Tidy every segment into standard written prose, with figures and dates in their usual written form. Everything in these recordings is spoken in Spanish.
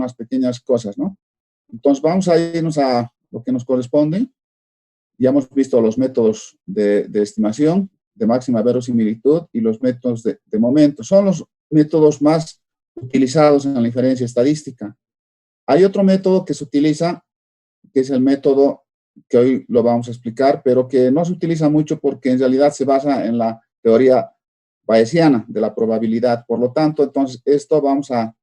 unas pequeñas cosas, ¿no? Entonces, vamos a irnos a lo que nos corresponde. Ya hemos visto los métodos de estimación, de máxima verosimilitud y los métodos de momento. Son los métodos más utilizados en la inferencia estadística. Hay otro método que se utiliza, que es el método que hoy lo vamos a explicar, pero que no se utiliza mucho porque en realidad se basa en la teoría bayesiana de la probabilidad. Por lo tanto, entonces, esto vamos a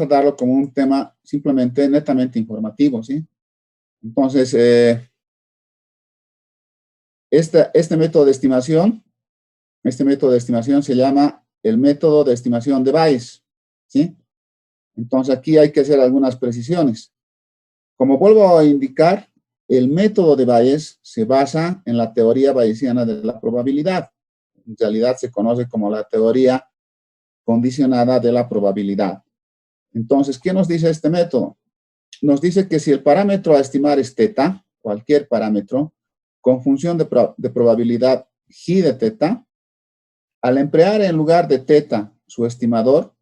darlo como un tema simplemente netamente informativo, ¿sí? Entonces, este método de estimación se llama el método de estimación de Bayes, ¿sí? Entonces, aquí hay que hacer algunas precisiones. Como vuelvo a indicar, el método de Bayes se basa en la teoría bayesiana de la probabilidad. En realidad se conoce como la teoría condicionada de la probabilidad. Entonces, ¿qué nos dice este método? Nos dice que si el parámetro a estimar es teta, cualquier parámetro, con función de probabilidad g de teta, al emplear en lugar de teta su estimador,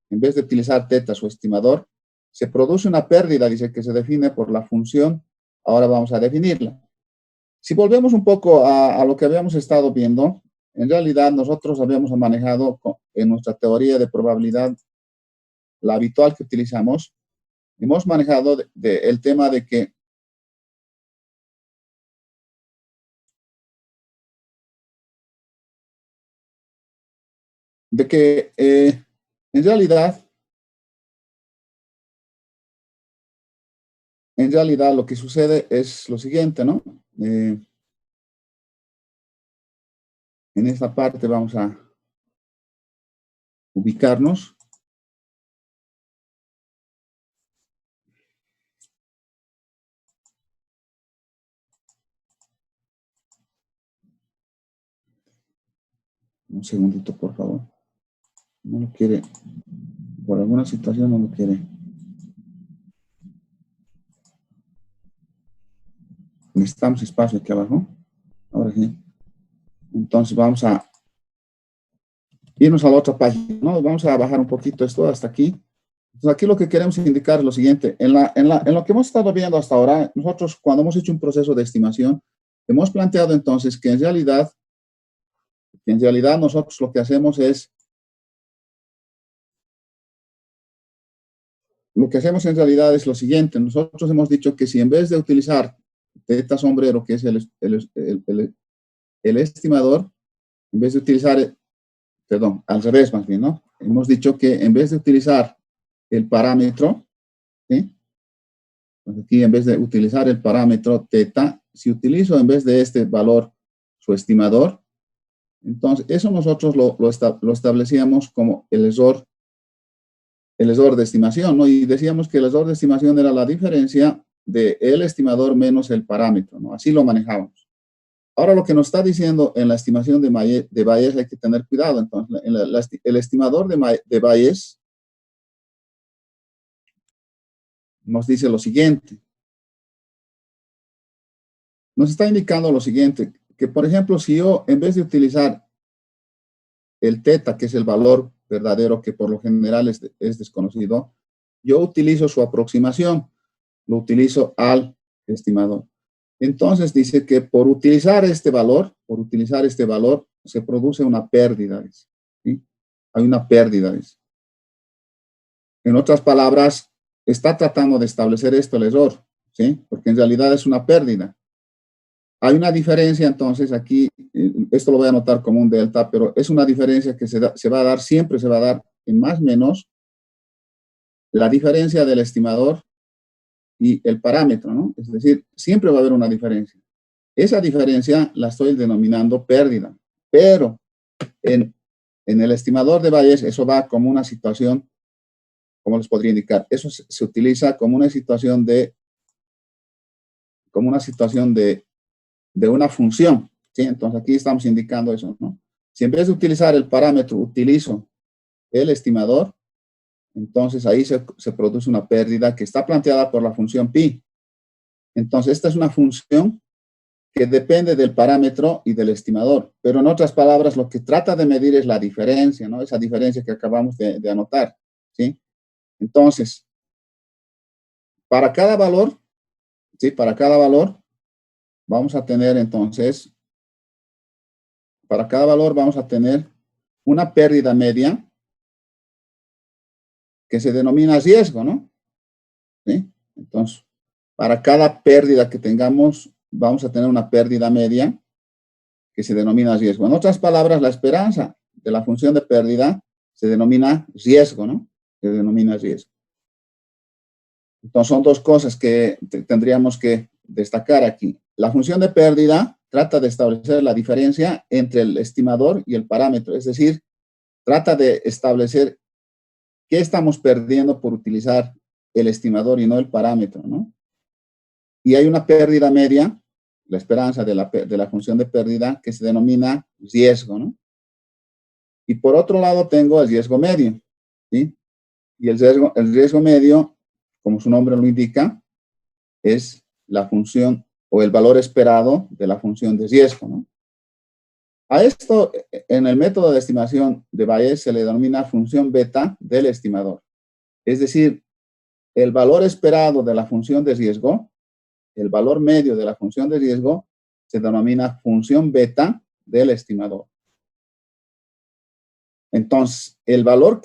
en vez de utilizar teta su estimador, se produce una pérdida, dice, que se define por la función. Ahora vamos a definirla. Si volvemos un poco a lo que habíamos estado viendo, en realidad nosotros habíamos manejado en nuestra teoría de probabilidad, la habitual que utilizamos, hemos manejado el tema de que en realidad lo que sucede es lo siguiente, ¿no? En esta parte vamos a ubicarnos. Un segundito, por favor. No lo quiere, por alguna situación no lo quiere. Necesitamos espacio aquí abajo. Ahora sí. Entonces vamos a irnos a la otra página, ¿no? Vamos a bajar un poquito esto hasta aquí. Entonces aquí lo que queremos indicar es lo siguiente. En lo que hemos estado viendo hasta ahora, nosotros cuando hemos hecho un proceso de estimación, hemos planteado entonces que en realidad nosotros lo que hacemos es, en realidad es lo siguiente. Nosotros hemos dicho que si en vez de utilizar teta sombrero, que es el estimador, en vez de utilizar, perdón, al revés más bien, ¿no? Hemos dicho que en vez de utilizar el parámetro, ¿sí? Pues aquí en vez de utilizar el parámetro teta, si utilizo en vez de este valor su estimador, entonces eso nosotros lo establecíamos como el error de estimación, ¿no? Y decíamos que el error de estimación era la diferencia del estimador menos el parámetro, ¿no? Así lo manejábamos. Ahora lo que nos está diciendo en la estimación de Bayes hay que tener cuidado. Entonces, el estimador de Bayes nos dice lo siguiente. Nos está indicando lo siguiente, que por ejemplo, si yo en vez de utilizar el teta, que es el valor verdadero que por lo general es desconocido, yo utilizo su aproximación, lo utilizo al estimador. Entonces dice que por utilizar este valor, se produce una pérdida, ¿sí? Hay una pérdida. En otras palabras, está tratando de establecer esto el error, ¿sí? Porque en realidad es una pérdida. Hay una diferencia, entonces, aquí, esto lo voy a anotar como un delta, pero es una diferencia que siempre se va a dar en más o menos la diferencia del estimador y el parámetro, ¿no? Es decir, siempre va a haber una diferencia. Esa diferencia la estoy denominando pérdida, pero en el estimador de Bayes eso va como una situación, ¿cómo les podría indicar? Eso se utiliza como una situación de una función, ¿sí? Entonces aquí estamos indicando eso, ¿no? Si en vez de utilizar el parámetro utilizo el estimador, entonces ahí se produce una pérdida que está planteada por la función pi. Entonces esta es una función que depende del parámetro y del estimador, pero en otras palabras lo que trata de medir es la diferencia, ¿no? Esa diferencia que acabamos de anotar, ¿sí? Entonces, para cada valor, ¿sí? Para cada valor vamos a tener entonces, para cada valor vamos a tener una pérdida media que se denomina riesgo, ¿no? ¿Sí? Entonces, para cada pérdida que tengamos, vamos a tener una pérdida media que se denomina riesgo. En otras palabras, la esperanza de la función de pérdida se denomina riesgo, ¿no? Se denomina riesgo. Entonces, son dos cosas que tendríamos que destacar aquí. La función de pérdida trata de establecer la diferencia entre el estimador y el parámetro, es decir, trata de establecer qué estamos perdiendo por utilizar el estimador y no el parámetro, ¿no? Y hay una pérdida media, la esperanza de la función de pérdida, que se denomina riesgo, ¿no? Y por otro lado tengo el riesgo medio, ¿sí? Y el riesgo medio, como su nombre lo indica, es la función o el valor esperado de la función de riesgo, ¿no? A esto, en el método de estimación de Bayes se le denomina función beta del estimador. Es decir, el valor esperado de la función de riesgo, el valor medio de la función de riesgo, se denomina función beta del estimador. Entonces, el valor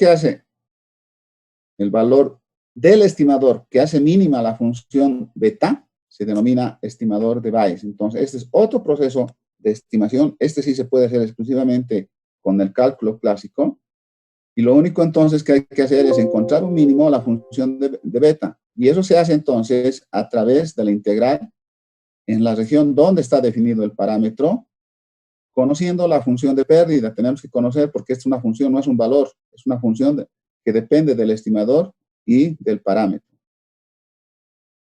del estimador que hace mínima la función beta, se denomina estimador de Bayes. Entonces, este es otro proceso de estimación. Este sí se puede hacer exclusivamente con el cálculo clásico. Y lo único entonces que hay que hacer es encontrar un mínimo la función de beta. Y eso se hace entonces a través de la integral en la región donde está definido el parámetro, conociendo la función de pérdida. Tenemos que conocer porque es una función, no es un valor, es una función que depende del estimador y del parámetro.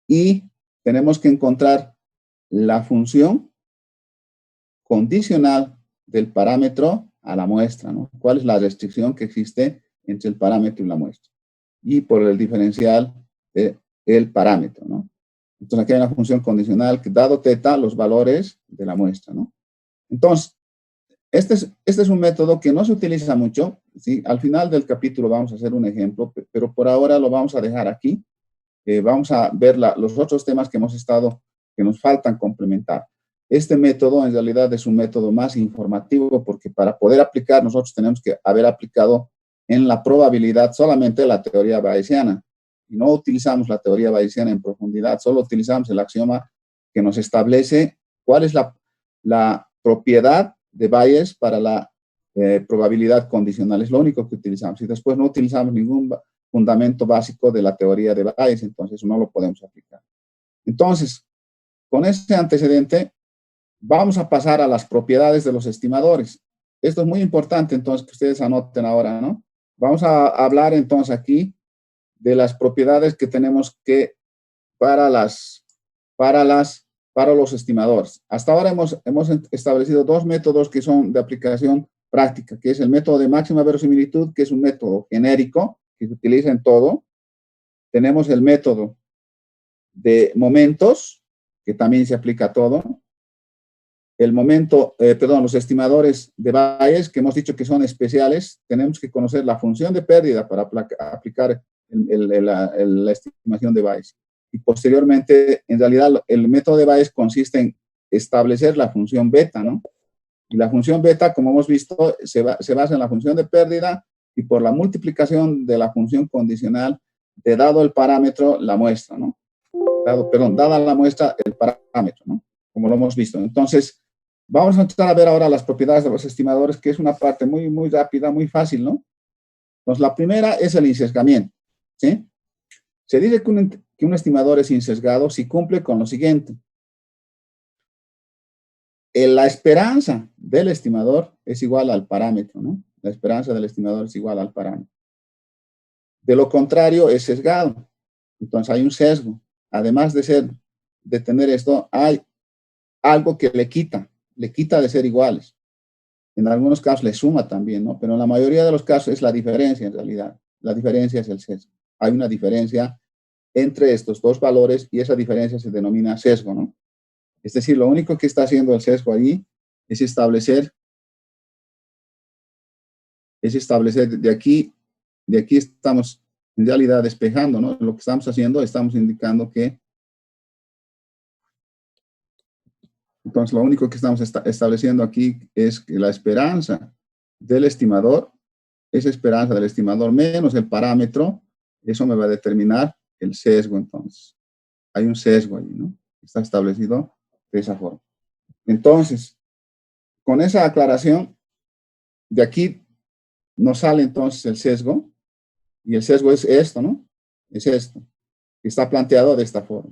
Y tenemos que encontrar la función condicional del parámetro a la muestra, ¿no? ¿Cuál es la restricción que existe entre el parámetro y la muestra? Y por el diferencial del parámetro, ¿no? Entonces aquí hay una función condicional que dado teta los valores de la muestra, ¿no? Entonces, este es un método que no se utiliza mucho, ¿sí? Al final del capítulo vamos a hacer un ejemplo, pero por ahora lo vamos a dejar aquí. Vamos a ver los otros temas que que nos faltan complementar. Este método en realidad es un método más informativo porque para poder aplicar nosotros tenemos que haber aplicado en la probabilidad solamente la teoría bayesiana. Y no utilizamos la teoría bayesiana en profundidad, solo utilizamos el axioma que nos establece cuál es la propiedad de Bayes para la probabilidad condicional. Es lo único que utilizamos. Y después no utilizamos ningún fundamento básico de la teoría de Bayes, entonces no lo podemos aplicar. Entonces, con este antecedente, vamos a pasar a las propiedades de los estimadores. Esto es muy importante, entonces, que ustedes anoten ahora, ¿no? Vamos a hablar entonces aquí de las propiedades que tenemos que para los estimadores. Hasta ahora hemos establecido dos métodos que son de aplicación práctica, que es el método de máxima verosimilitud, que es un método genérico que se utiliza en todo. Tenemos el método de momentos, que también se aplica a todo. Los estimadores de Bayes, que hemos dicho que son especiales, tenemos que conocer la función de pérdida para aplicar la estimación de Bayes. Y posteriormente, en realidad, el método de Bayes consiste en establecer la función beta, ¿no? Y la función beta, como hemos visto, se basa en la función de pérdida y por la multiplicación de la función condicional de dado el parámetro, la muestra, ¿no? Dada la muestra, el parámetro, ¿no? Como lo hemos visto. Entonces, vamos a empezar a ver ahora las propiedades de los estimadores, que es una parte muy, muy rápida, muy fácil, ¿no? Entonces, la primera es el insesgamiento, ¿sí? Se dice que un estimador es insesgado si cumple con lo siguiente. La esperanza del estimador es igual al parámetro, ¿no? La esperanza del estimador es igual al parámetro. De lo contrario, es sesgado. Entonces, hay un sesgo. Además de tener esto, hay algo que le quita de ser iguales. En algunos casos le suma también, ¿no? Pero en la mayoría de los casos es la diferencia en realidad. La diferencia es el sesgo. Hay una diferencia entre estos dos valores y esa diferencia se denomina sesgo, ¿no? Es decir, lo único que está haciendo el sesgo allí es establecer de aquí estamos en realidad despejando, ¿no? Lo que estamos haciendo, estamos indicando que, entonces lo único que estamos estableciendo aquí es que la esperanza del estimador, esa esperanza del estimador menos el parámetro, eso me va a determinar el sesgo entonces. Hay un sesgo ahí, ¿no? Está establecido de esa forma. Entonces, con esa aclaración, de aquí nos sale entonces el sesgo, y el sesgo es esto, ¿no? Es esto, que está planteado de esta forma.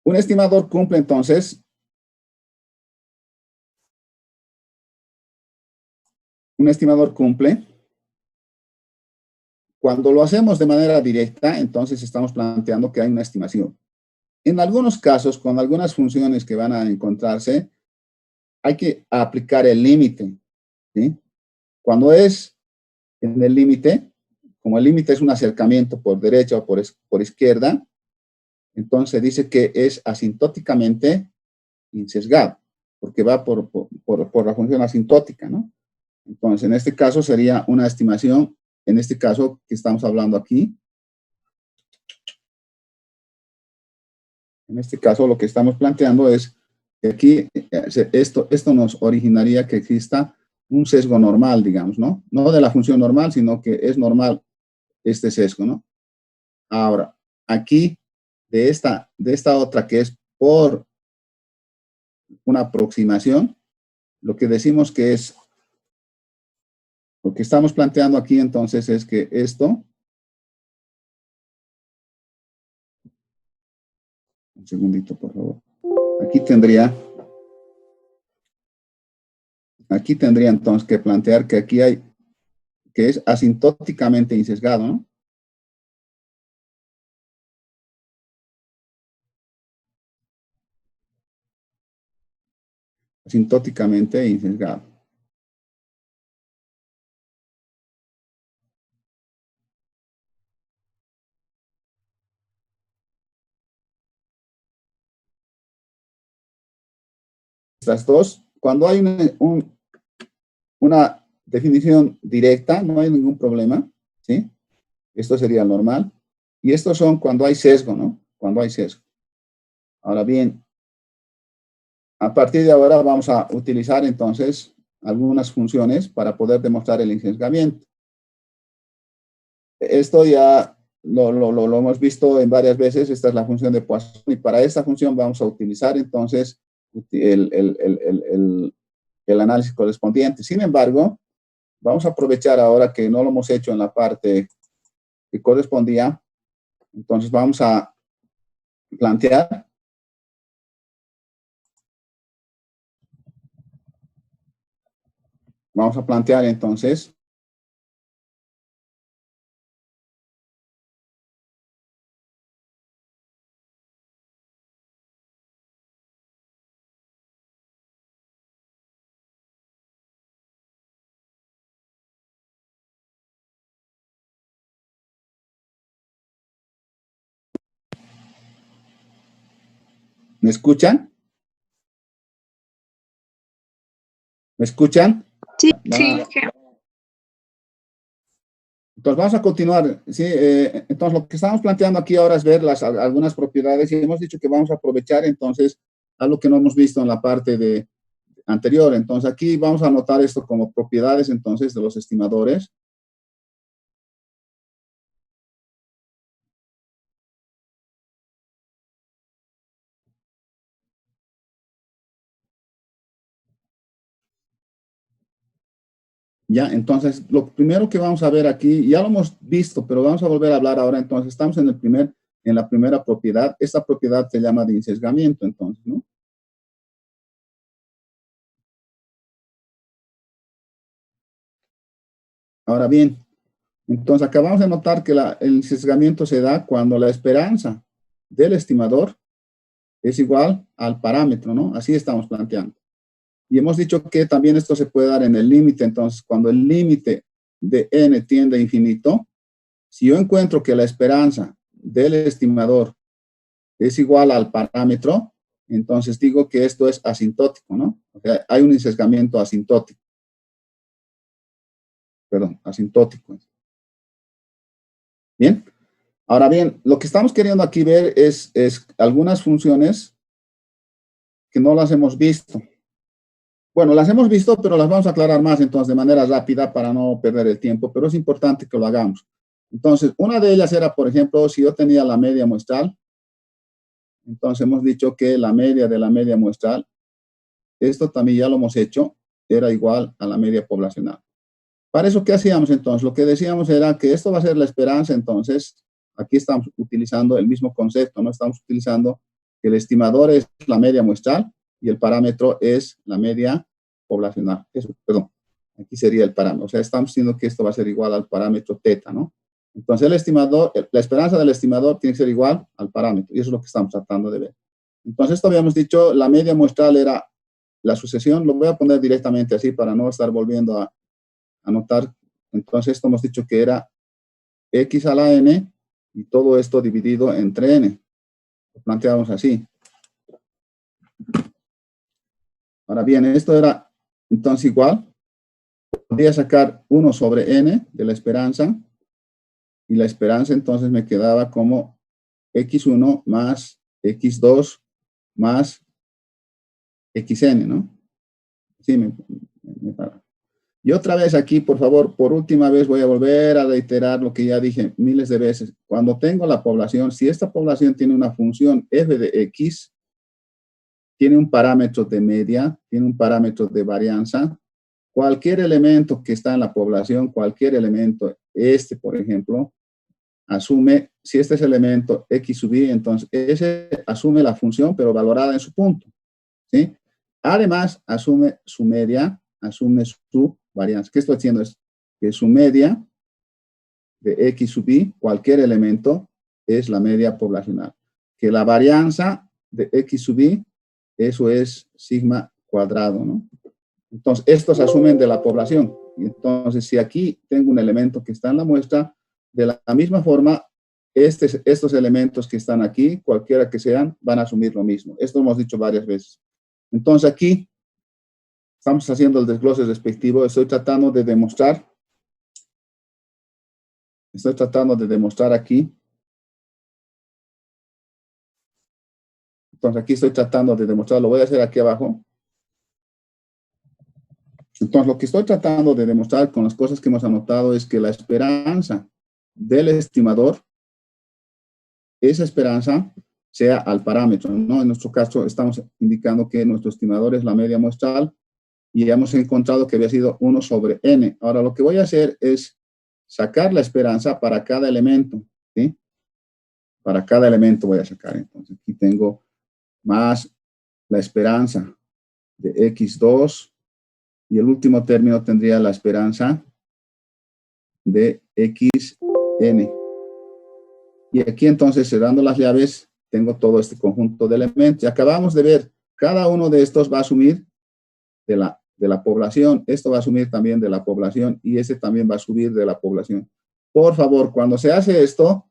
Un estimador cumple entonces, cuando lo hacemos de manera directa, entonces estamos planteando que hay una estimación. En algunos casos, con algunas funciones que van a encontrarse, hay que aplicar el límite, ¿sí? Cuando es en el límite, como el límite es un acercamiento por derecha o por izquierda, entonces dice que es asintóticamente insesgado, porque va por la función asintótica, ¿no? Entonces, en este caso sería una estimación, en este caso que estamos hablando aquí. En este caso, lo que estamos planteando es que aquí esto nos originaría que exista un sesgo normal, digamos, ¿no? No de la función normal, sino que es normal este sesgo, ¿no? Ahora, aquí, de esta otra que es por una aproximación, lo que decimos que es, lo que estamos planteando aquí entonces es que esto, un segundito por favor, aquí tendría entonces que plantear que aquí hay, que es asintóticamente insesgado, ¿no? Asintóticamente insesgado. Estas dos, cuando hay una definición directa, no hay ningún problema, ¿sí? Esto sería normal. Y estos son cuando hay sesgo, ¿no? Cuando hay sesgo. Ahora bien, a partir de ahora vamos a utilizar entonces algunas funciones para poder demostrar el insesgamiento. Esto ya lo hemos visto en varias veces, esta es la función de Poisson, y para esta función vamos a utilizar entonces el análisis correspondiente. Sin embargo, vamos a aprovechar ahora que no lo hemos hecho en la parte que correspondía, entonces vamos a plantear entonces ¿me escuchan? ¿Me escuchan? Sí, sí. Entonces vamos a continuar. ¿Sí? Entonces lo que estamos planteando aquí ahora es ver algunas propiedades y hemos dicho que vamos a aprovechar entonces algo que no hemos visto en la parte anterior. Entonces aquí vamos a anotar esto como propiedades entonces de los estimadores. Ya, entonces, lo primero que vamos a ver aquí, ya lo hemos visto, pero vamos a volver a hablar ahora. Entonces, estamos en la primera propiedad. Esta propiedad se llama de insesgamiento, entonces, ¿no? Ahora bien, entonces acabamos de notar que el sesgamiento se da cuando la esperanza del estimador es igual al parámetro, ¿no? Así estamos planteando. Y hemos dicho que también esto se puede dar en el límite. Entonces, cuando el límite de n tiende a infinito, si yo encuentro que la esperanza del estimador es igual al parámetro, entonces digo que esto es asintótico, ¿no? O sea, hay un sesgamiento asintótico. perdón, asintótico. Bien. Ahora bien, lo que estamos queriendo aquí ver es algunas funciones que no las hemos visto. Bueno, las hemos visto, pero las vamos a aclarar más entonces de manera rápida para no perder el tiempo, pero es importante que lo hagamos. Entonces, una de ellas era, por ejemplo, si yo tenía la media muestral, entonces hemos dicho que la media de la media muestral, esto también ya lo hemos hecho, era igual a la media poblacional. Para eso, ¿qué hacíamos entonces? Lo que decíamos era que esto va a ser la esperanza, entonces, aquí estamos utilizando el mismo concepto, ¿no? Estamos utilizando que el estimador es la media muestral y el parámetro es la media poblacional. Eso, perdón, aquí sería el parámetro. O sea, estamos diciendo que esto va a ser igual al parámetro teta, ¿no? Entonces, el estimador, la esperanza del estimador tiene que ser igual al parámetro, y eso es lo que estamos tratando de ver. Entonces, esto habíamos dicho, la media muestral era la sucesión, lo voy a poner directamente así para no estar volviendo a anotar. Entonces, esto hemos dicho que era x a la n, y todo esto dividido entre n. Lo planteamos así. Ahora bien, esto era entonces igual. Podría sacar 1 sobre n de la esperanza, y la esperanza entonces me quedaba como x1 más x2 más xn, ¿no? Sí, me para. Y otra vez aquí, por favor, por última vez voy a volver a reiterar lo que ya dije miles de veces. Cuando tengo la población, si esta población tiene una función f de x, tiene un parámetro de media, tiene un parámetro de varianza, cualquier elemento que está en la población, cualquier elemento, este por ejemplo, asume, si este es elemento x sub i, entonces ese asume la función, pero valorada en su punto, ¿sí? Además, asume su media, asume su varianza. ¿Qué estoy diciendo? Es que su media de x sub i, cualquier elemento, es la media poblacional. Que la varianza de x sub i, eso es sigma cuadrado, ¿no? Entonces, estos asumen de la población. Y entonces, si aquí tengo un elemento que está en la muestra, de la misma forma, estos elementos que están aquí, cualquiera que sean, van a asumir lo mismo. Esto lo hemos dicho varias veces. Entonces, aquí estamos haciendo el desglose respectivo. Estoy tratando de demostrar aquí. Entonces, aquí estoy tratando de demostrar, lo voy a hacer aquí abajo. Entonces, lo que estoy tratando de demostrar con las cosas que hemos anotado es que la esperanza del estimador, esa esperanza sea al parámetro, ¿no? En nuestro caso, estamos indicando que nuestro estimador es la media muestral y hemos encontrado que había sido 1 sobre n. Ahora, lo que voy a hacer es sacar la esperanza para cada elemento, ¿sí? Para cada elemento voy a sacar. Entonces, aquí tengo más la esperanza de x2, y el último término tendría la esperanza de xn. Y aquí entonces, cerrando las llaves, tengo todo este conjunto de elementos. Y acabamos de ver, cada uno de estos va a asumir de la población. Esto va a asumir también de la población, y este también va a subir de la población. Por favor, cuando se hace esto,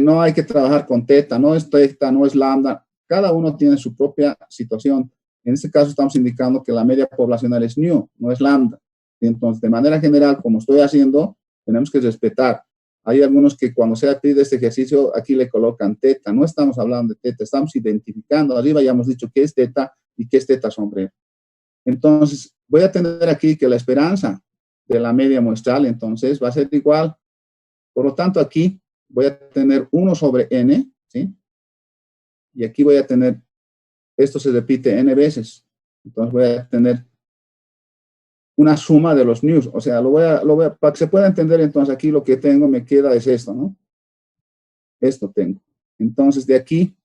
no hay que trabajar con teta, no es teta, no es lambda. Cada uno tiene su propia situación. En este caso estamos indicando que la media poblacional es nu, no es lambda. Entonces, de manera general, como estoy haciendo, tenemos que respetar. Hay algunos que cuando se pide este ejercicio, aquí le colocan teta. No estamos hablando de teta, estamos identificando. Arriba ya hemos dicho qué es teta y qué es teta sombrero. Entonces, voy a tener aquí que la esperanza de la media muestral, entonces, va a ser igual. Por lo tanto, aquí voy a tener 1 sobre n, ¿sí? Y aquí voy a tener, esto se repite n veces. Entonces, voy a tener una suma de los news. O sea, para que se pueda entender, entonces, aquí lo que tengo, me queda es esto, ¿no? Esto tengo. Entonces, de aquí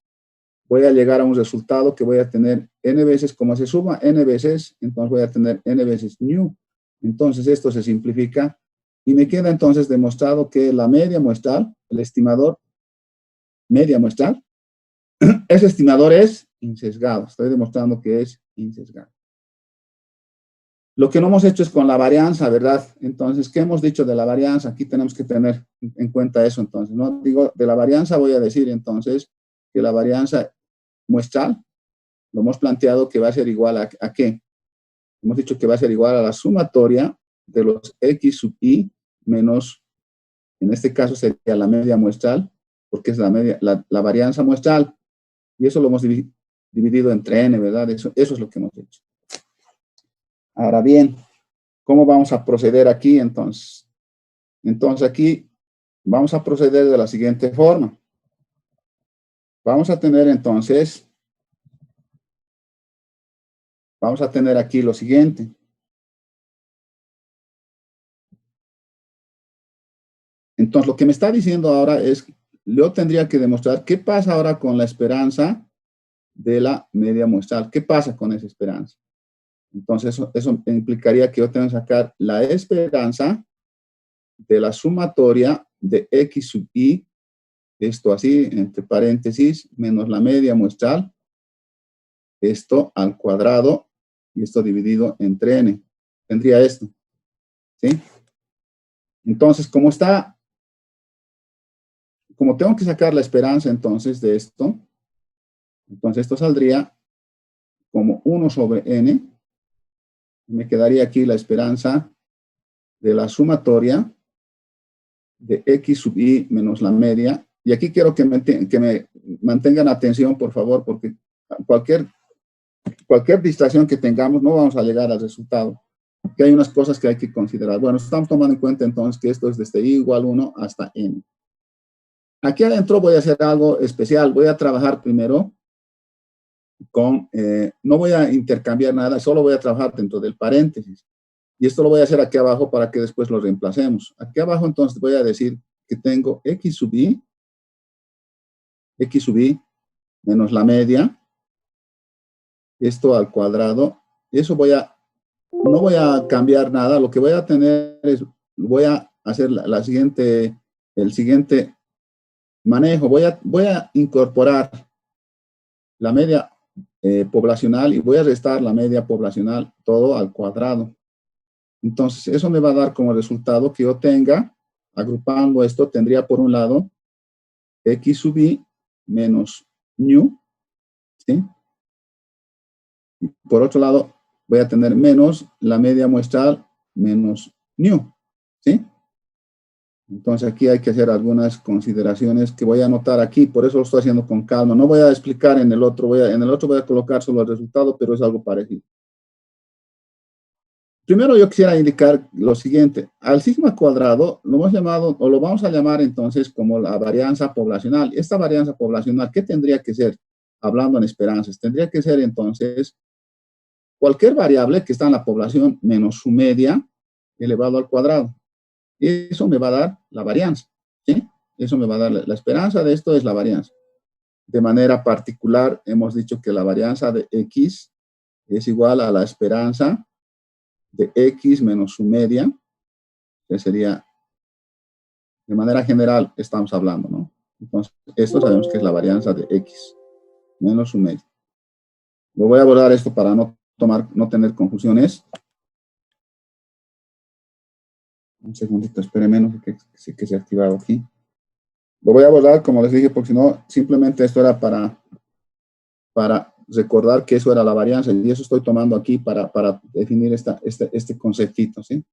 voy a llegar a un resultado que voy a tener n veces, como se suma n veces, entonces voy a tener n veces new. Entonces, esto se simplifica y me queda entonces demostrado que la media muestral, el estimador media muestral, ese estimador es insesgado. Estoy demostrando que es insesgado. Lo que no hemos hecho es con la varianza, ¿verdad? Entonces, ¿qué hemos dicho de la varianza? Aquí tenemos que tener en cuenta eso, entonces, ¿no? Digo, de la varianza voy a decir, entonces, que la varianza muestral, lo hemos planteado que va a ser igual ¿a qué? Hemos dicho que va a ser igual a la sumatoria de los X sub I menos, en este caso sería la media muestral, porque es la varianza muestral, y eso lo hemos dividido entre N, ¿verdad? Eso es lo que hemos hecho. Ahora bien, ¿cómo vamos a proceder aquí entonces? Entonces aquí vamos a proceder de la siguiente forma. Vamos a tener entonces, vamos a tener aquí lo siguiente. Entonces, lo que me está diciendo ahora es, yo tendría que demostrar qué pasa ahora con la esperanza de la media muestral. ¿Qué pasa con esa esperanza? Entonces, eso implicaría que yo tengo que sacar la esperanza de la sumatoria de X sub I, esto así, entre paréntesis, menos la media muestral, esto al cuadrado, y esto dividido entre N. Tendría esto, ¿sí? Entonces, como tengo que sacar la esperanza entonces de esto, entonces esto saldría como 1 sobre N. Me quedaría aquí la esperanza de la sumatoria de X sub I menos la media. Y aquí quiero que me mantengan atención, por favor, porque cualquier distracción que tengamos no vamos a llegar al resultado. Que hay unas cosas que hay que considerar. Bueno, estamos tomando en cuenta entonces que esto es desde I igual 1 hasta N. Aquí adentro voy a hacer algo especial. Voy a trabajar primero no voy a intercambiar nada, solo voy a trabajar dentro del paréntesis. Y esto lo voy a hacer aquí abajo para que después lo reemplacemos. Aquí abajo entonces voy a decir que tengo X sub I menos la media, esto al cuadrado. Eso no voy a cambiar nada, lo que voy a tener es, voy a hacer el siguiente manejo. Voy a incorporar la media poblacional y voy a restar la media poblacional todo al cuadrado. Entonces, eso me va a dar como resultado que yo tenga, agrupando esto, tendría por un lado X sub I menos ñu, ¿sí? Y por otro lado, voy a tener menos la media muestral menos ñu, ¿sí? Entonces, aquí hay que hacer algunas consideraciones que voy a anotar aquí, por eso lo estoy haciendo con calma. No voy a explicar en el otro, en el otro voy a colocar solo el resultado, pero es algo parecido. Primero yo quisiera indicar lo siguiente. Al sigma cuadrado lo hemos llamado, o lo vamos a llamar entonces como la varianza poblacional. Esta varianza poblacional, ¿qué tendría que ser? Hablando en esperanzas, tendría que ser entonces cualquier variable que está en la población menos su media elevado al cuadrado. Eso me va a dar la varianza, ¿sí? Eso me va a dar la esperanza de esto es la varianza. De manera particular, hemos dicho que la varianza de X es igual a la esperanza de X menos su media, que sería, de manera general, estamos hablando, ¿no? Entonces, esto sabemos que es la varianza de X menos su media. Lo voy a borrar esto para no tener confusiones. Un segundito, espere menos que se ha activado aquí. Lo voy a borrar, como les dije, porque si no, simplemente esto era para recordar que eso era la varianza, y eso estoy tomando aquí para definir este conceptito, ¿sí?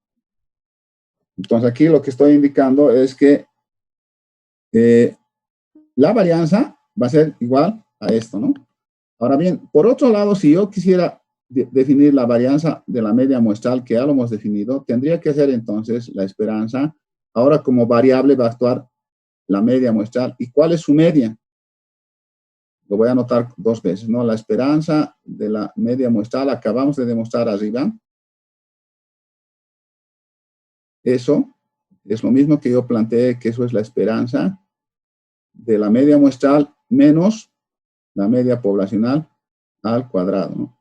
Entonces, aquí lo que estoy indicando es que la varianza va a ser igual a esto, ¿no? Ahora bien, por otro lado, si yo quisiera definir la varianza de la media muestral, que ya lo hemos definido, tendría que ser entonces la esperanza. Ahora como variable va a actuar la media muestral. ¿Y cuál es su media? Lo voy a anotar dos veces, ¿no? La esperanza de la media muestral, acabamos de demostrar arriba. Eso es lo mismo que yo planteé, que eso es la esperanza de la media muestral menos la media poblacional al cuadrado, ¿no?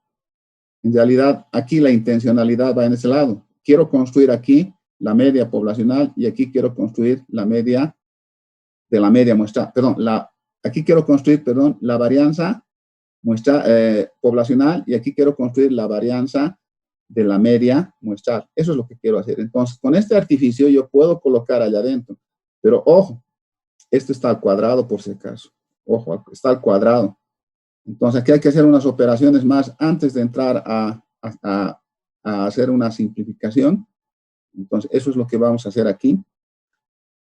En realidad, aquí la intencionalidad va en ese lado. Quiero construir aquí la media poblacional y aquí quiero construir la media de la media muestral. Perdón, aquí quiero construir, la varianza poblacional y aquí quiero construir la varianza de la media muestral. Eso es lo que quiero hacer. Entonces, con este artificio yo puedo colocar allá adentro. Pero ojo, esto está al cuadrado por si acaso. Ojo, está al cuadrado. Entonces, aquí hay que hacer unas operaciones más antes de entrar a hacer una simplificación. Entonces, eso es lo que vamos a hacer aquí.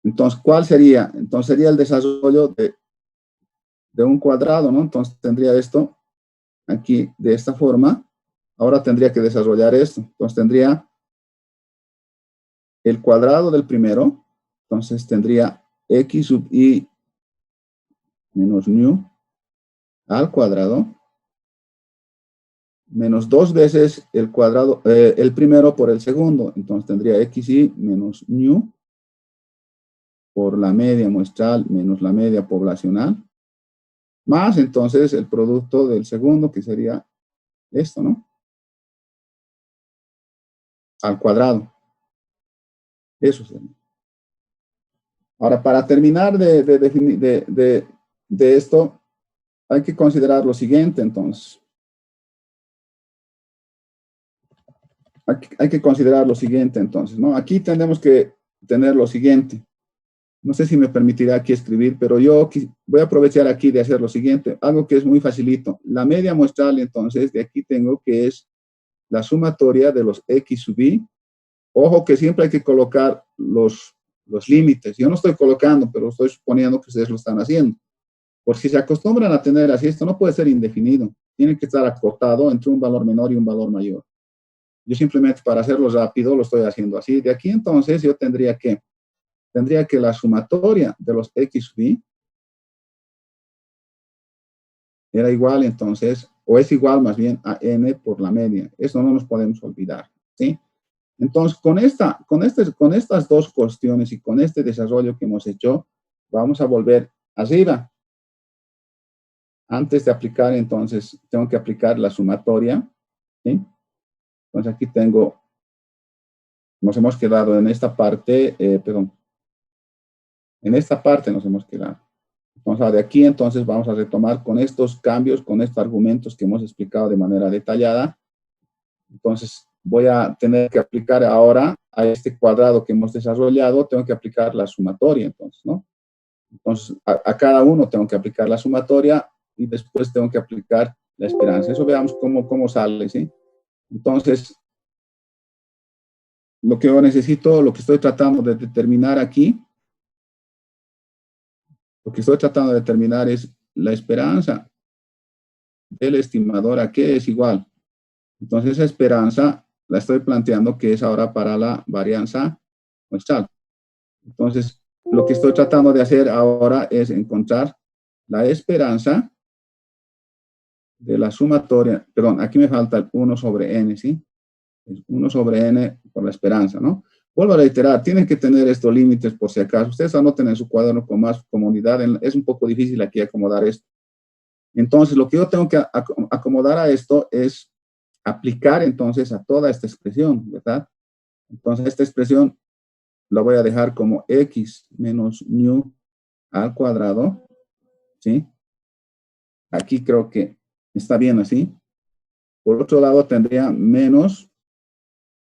Entonces, ¿cuál sería? Entonces, sería el desarrollo de un cuadrado, ¿no? Entonces, tendría esto aquí de esta forma. Ahora tendría que desarrollar esto. Entonces, tendría el cuadrado del primero. Entonces, tendría x sub i menos nu al cuadrado menos 2 veces el cuadrado, el primero por el segundo. Entonces, tendría xi menos nu por la media muestral menos la media poblacional, más entonces el producto del segundo, que sería esto, ¿no? Al cuadrado. Eso sería. Ahora, para terminar de esto, hay que considerar lo siguiente, entonces. Hay que considerar lo siguiente, entonces, ¿no? Aquí tenemos que tener lo siguiente. No sé si me permitirá aquí escribir, pero yo voy a aprovechar aquí de hacer lo siguiente, algo que es muy facilito. La media muestral, entonces, de aquí tengo que es la sumatoria de los x sub i. Ojo que siempre hay que colocar los límites. Yo no estoy colocando, pero estoy suponiendo que ustedes lo están haciendo. Por si se acostumbran a tener así, esto no puede ser indefinido. Tiene que estar acotado entre un valor menor y un valor mayor. Yo simplemente para hacerlo rápido lo estoy haciendo así. De aquí entonces yo tendría que la sumatoria de los x sub i era igual entonces, o es igual más bien a n por la media. Eso no nos podemos olvidar, ¿sí? Entonces, con estas dos cuestiones y con este desarrollo que hemos hecho, vamos a volver arriba. Antes de aplicar, entonces, tengo que aplicar la sumatoria, ¿sí? Entonces, aquí tengo, nos hemos quedado en esta parte, perdón, en esta parte nos hemos quedado. Entonces, de aquí, entonces, vamos a retomar con estos cambios, con estos argumentos que hemos explicado de manera detallada. Entonces, voy a tener que aplicar ahora a este cuadrado que hemos desarrollado, tengo que aplicar la sumatoria, entonces, ¿no? Entonces, a cada uno tengo que aplicar la sumatoria y después tengo que aplicar la esperanza. Eso veamos cómo sale, ¿sí? Entonces, lo que yo necesito, lo que estoy tratando de determinar aquí, lo que estoy tratando de determinar es la esperanza del estimador a qué es igual. Entonces, esa esperanza la estoy planteando que es ahora para la varianza muestral. Entonces, lo que estoy tratando de hacer ahora es encontrar la esperanza de la sumatoria, perdón, aquí me falta el 1 sobre n, ¿sí? Es 1 sobre n por la esperanza, ¿no? Vuelvo a reiterar, tienen que tener estos límites por si acaso. Ustedes anoten en su cuaderno con más comodidad. Es un poco difícil aquí acomodar esto. Entonces, lo que yo tengo que acomodar a esto es aplicar entonces a toda esta expresión, ¿verdad? Entonces, esta expresión la voy a dejar como x menos nu al cuadrado, ¿sí? Aquí creo que está bien así. Por otro lado, tendría menos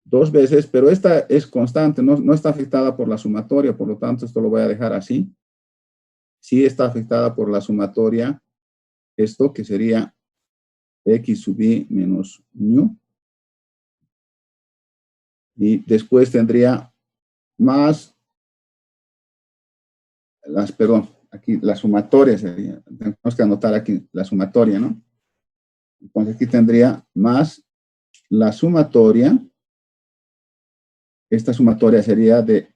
2 veces, pero esta es constante, no está afectada por la sumatoria, por lo tanto, esto lo voy a dejar así. Sí está afectada por la sumatoria, esto que sería x sub i menos nu. Y después tendría más, perdón, aquí la sumatoria sería, tenemos que anotar aquí la sumatoria, ¿no? Entonces aquí tendría más la sumatoria. Esta sumatoria sería de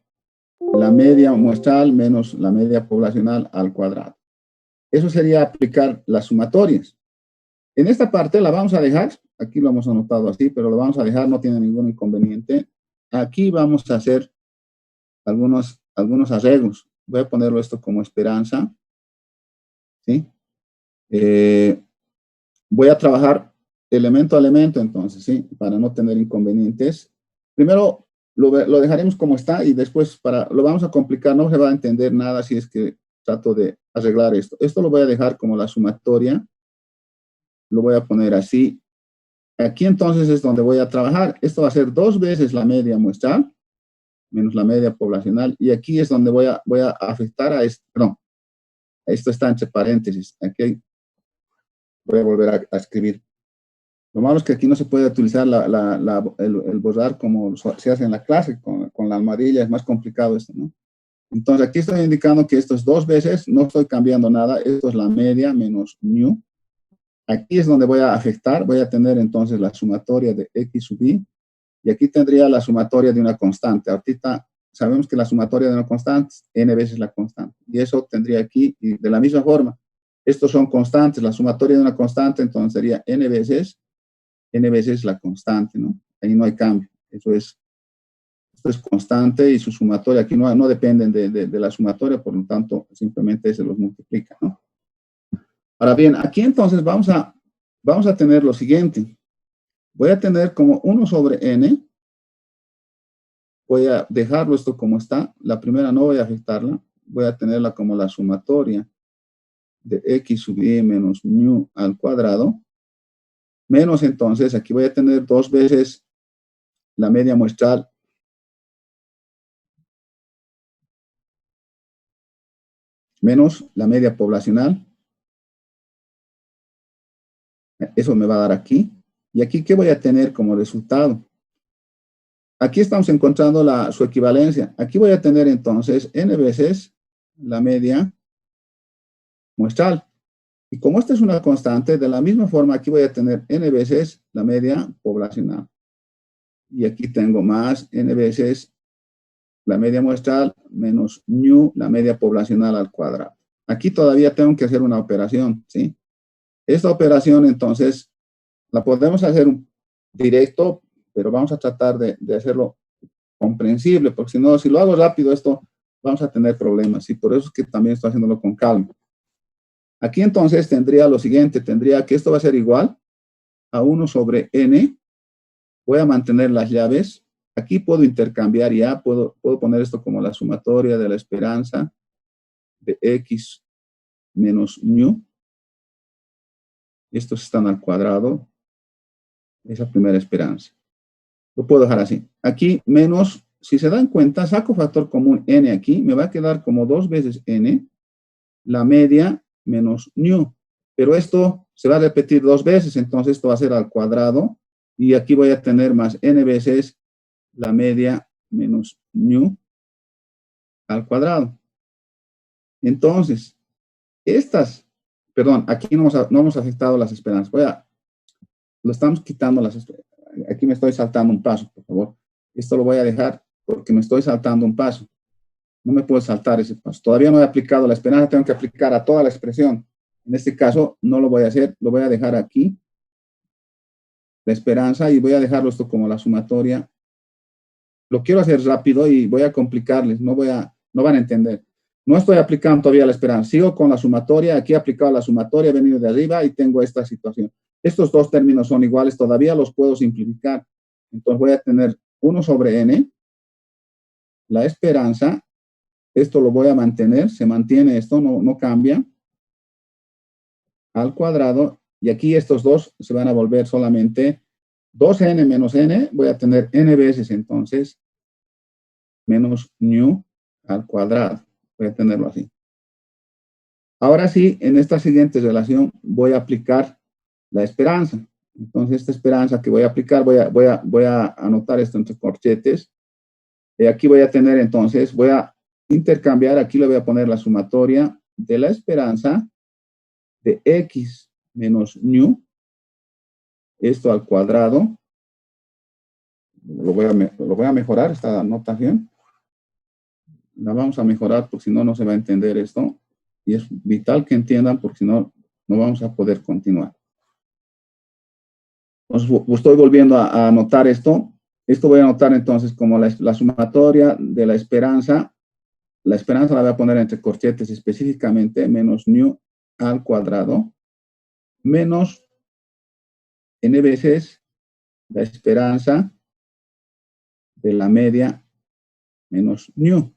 la media muestral menos la media poblacional al cuadrado. Eso sería aplicar las sumatorias. En esta parte la vamos a dejar, aquí lo hemos anotado así, pero lo vamos a dejar, no tiene ningún inconveniente. Aquí vamos a hacer algunos arreglos. Voy a ponerlo esto como esperanza, ¿sí? Voy a trabajar elemento a elemento, entonces, ¿sí? Para no tener inconvenientes. Primero lo dejaremos como está y después lo vamos a complicar, no se va a entender nada si es que trato de arreglar esto. Esto lo voy a dejar como la sumatoria, lo voy a poner así. Aquí entonces es donde voy a trabajar. Esto va a ser 2 veces la media muestral menos la media poblacional y aquí es donde voy a afectar a esto, perdón, esto está entre paréntesis. Aquí voy a volver a escribir. Lo malo es que aquí no se puede utilizar el borrar como se hace en la clase, con la almohadilla, es más complicado esto, ¿no? Entonces aquí estoy indicando que esto es 2 veces, no estoy cambiando nada, esto es la media menos mu. Aquí es donde voy a afectar, voy a tener entonces la sumatoria de x sub i, y aquí tendría la sumatoria de una constante. Ahorita sabemos que la sumatoria de una constante es n veces la constante, y eso tendría aquí, y de la misma forma, estos son constantes, la sumatoria de una constante, entonces sería n veces la constante, ¿no? Ahí no hay cambio, esto es constante y su sumatoria aquí no dependen de la sumatoria, por lo tanto, simplemente se los multiplica, ¿no? Ahora bien, aquí entonces vamos a tener lo siguiente. Voy a tener como 1 sobre n. Voy a dejarlo esto como está. La primera no voy a afectarla. Voy a tenerla como la sumatoria de x sub i menos mu al cuadrado. Menos entonces, aquí voy a tener 2 veces la media muestral menos la media poblacional. Eso me va a dar aquí. Y aquí, ¿qué voy a tener como resultado? Aquí estamos encontrando su equivalencia. Aquí voy a tener entonces n veces la media muestral. Y como esta es una constante, de la misma forma aquí voy a tener n veces la media poblacional. Y aquí tengo más n veces la media muestral menos mu, la media poblacional al cuadrado. Aquí todavía tengo que hacer una operación, ¿sí? Esta operación entonces la podemos hacer directo, pero vamos a tratar de hacerlo comprensible, porque si no, si lo hago rápido esto, vamos a tener problemas, y por eso es que también estoy haciéndolo con calma. Aquí entonces tendría lo siguiente, tendría que esto va a ser igual a 1 sobre n, voy a mantener las llaves, aquí puedo intercambiar ya, puedo poner esto como la sumatoria de la esperanza de x menos mu, estos están al cuadrado, esa primera esperanza. Lo puedo dejar así. Aquí menos, si se dan cuenta, saco factor común n aquí, me va a quedar como 2 veces n, la media menos mu. Pero esto se va a repetir 2 veces, entonces esto va a ser al cuadrado, y aquí voy a tener más n veces la media menos mu al cuadrado. Entonces, perdón, aquí no hemos afectado las esperanzas. Lo estamos quitando las esperanzas. Aquí me estoy saltando un paso, por favor. Esto lo voy a dejar porque me estoy saltando un paso. No me puedo saltar ese paso. Todavía no he aplicado la esperanza, tengo que aplicar a toda la expresión. En este caso, no lo voy a hacer, lo voy a dejar aquí, la esperanza, y voy a dejarlo esto como la sumatoria. Lo quiero hacer rápido y voy a complicarles, no van a entender. No estoy aplicando todavía la esperanza, sigo con la sumatoria, aquí he aplicado la sumatoria, he venido de arriba y tengo esta situación. Estos dos términos son iguales, todavía los puedo simplificar. Entonces voy a tener 1 sobre n, la esperanza, esto lo voy a mantener, se mantiene esto, no cambia, al cuadrado, y aquí estos dos se van a volver solamente 2n menos n, voy a tener n veces entonces menos mu al cuadrado. Voy a tenerlo así. Ahora sí, en esta siguiente relación voy a aplicar la esperanza. Entonces, esta esperanza que voy a aplicar, voy a anotar esto entre corchetes. Aquí voy a tener entonces, voy a intercambiar, aquí le voy a poner la sumatoria de la esperanza de x menos mu, esto al cuadrado. Lo voy a mejorar esta notación. La vamos a mejorar porque si no, no se va a entender esto. Y es vital que entiendan porque si no, no vamos a poder continuar. Entonces, estoy volviendo a anotar esto. Esto voy a anotar entonces como la sumatoria de la esperanza. La esperanza la voy a poner entre corchetes específicamente, menos mu al cuadrado, menos n veces la esperanza de la media menos mu.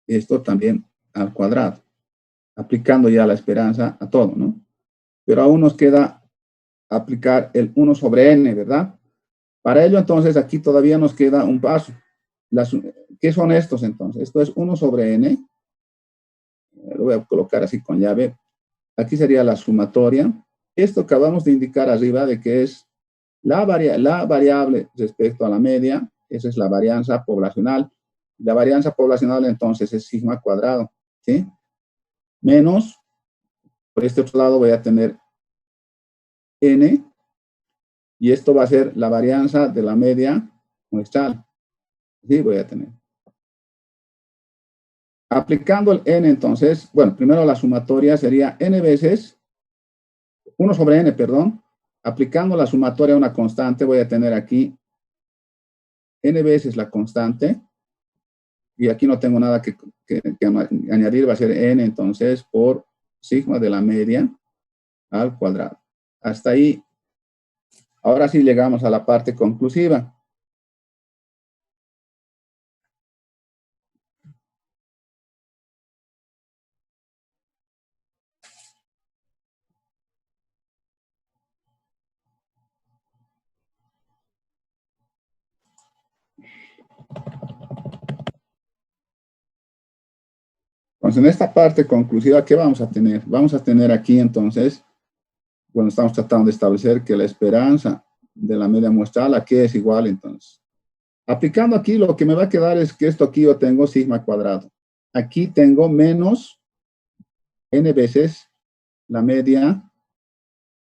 Esto también al cuadrado, aplicando ya la esperanza a todo, ¿no? Pero aún nos queda aplicar el 1 sobre n, ¿verdad? Para ello, entonces, aquí todavía nos queda un paso. ¿Qué son estos, entonces? Esto es 1 sobre n. Lo voy a colocar así con llave. Aquí sería la sumatoria. esto que acabamos de indicar arriba de que es la variable respecto a la media, esa es la varianza poblacional. La varianza poblacional entonces es sigma cuadrado, ¿sí? Menos, por este otro lado voy a tener n, y esto va a ser la varianza de la media muestral. Sí, voy a tener. Aplicando el n entonces, bueno, primero la sumatoria sería n veces 1 sobre n, perdón. Aplicando la sumatoria a una constante, voy a tener aquí n veces la constante, y aquí no tengo nada que añadir, va a ser n entonces por sigma de la media al cuadrado. Hasta ahí, ahora sí llegamos a la parte conclusiva. Entonces, en esta parte conclusiva, ¿qué vamos a tener? Vamos a tener aquí entonces, bueno, estamos tratando de establecer que la esperanza de la media muestral aquí es igual entonces. Aplicando aquí, lo que me va a quedar es que esto aquí yo tengo sigma cuadrado. Aquí tengo menos n veces la media,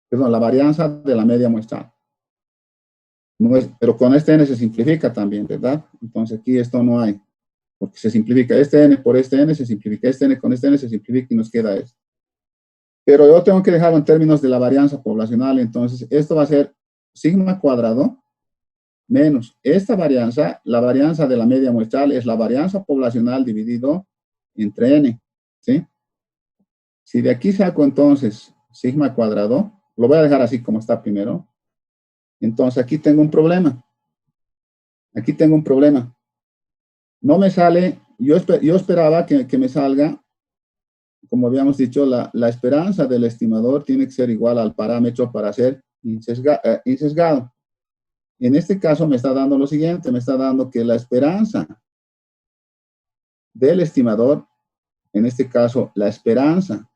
perdón, la varianza de la media muestral. No es, pero con este n se simplifica también, ¿verdad? Entonces aquí esto no hay, porque se simplifica este n por este n, se simplifica este n con este n, se simplifica y nos queda esto. Pero yo tengo que dejarlo en términos de la varianza poblacional, entonces esto va a ser sigma cuadrado menos esta varianza, la varianza de la media muestral es la varianza poblacional dividido entre n, ¿sí? Si de aquí saco entonces sigma cuadrado, lo voy a dejar así como está primero, entonces aquí tengo un problema. Aquí tengo un problema. No me sale, yo esperaba que me salga, como habíamos dicho, la esperanza del estimador tiene que ser igual al parámetro para ser insesgado. En este caso me está dando lo siguiente, me está dando que la esperanza del estimador, en este caso la esperanza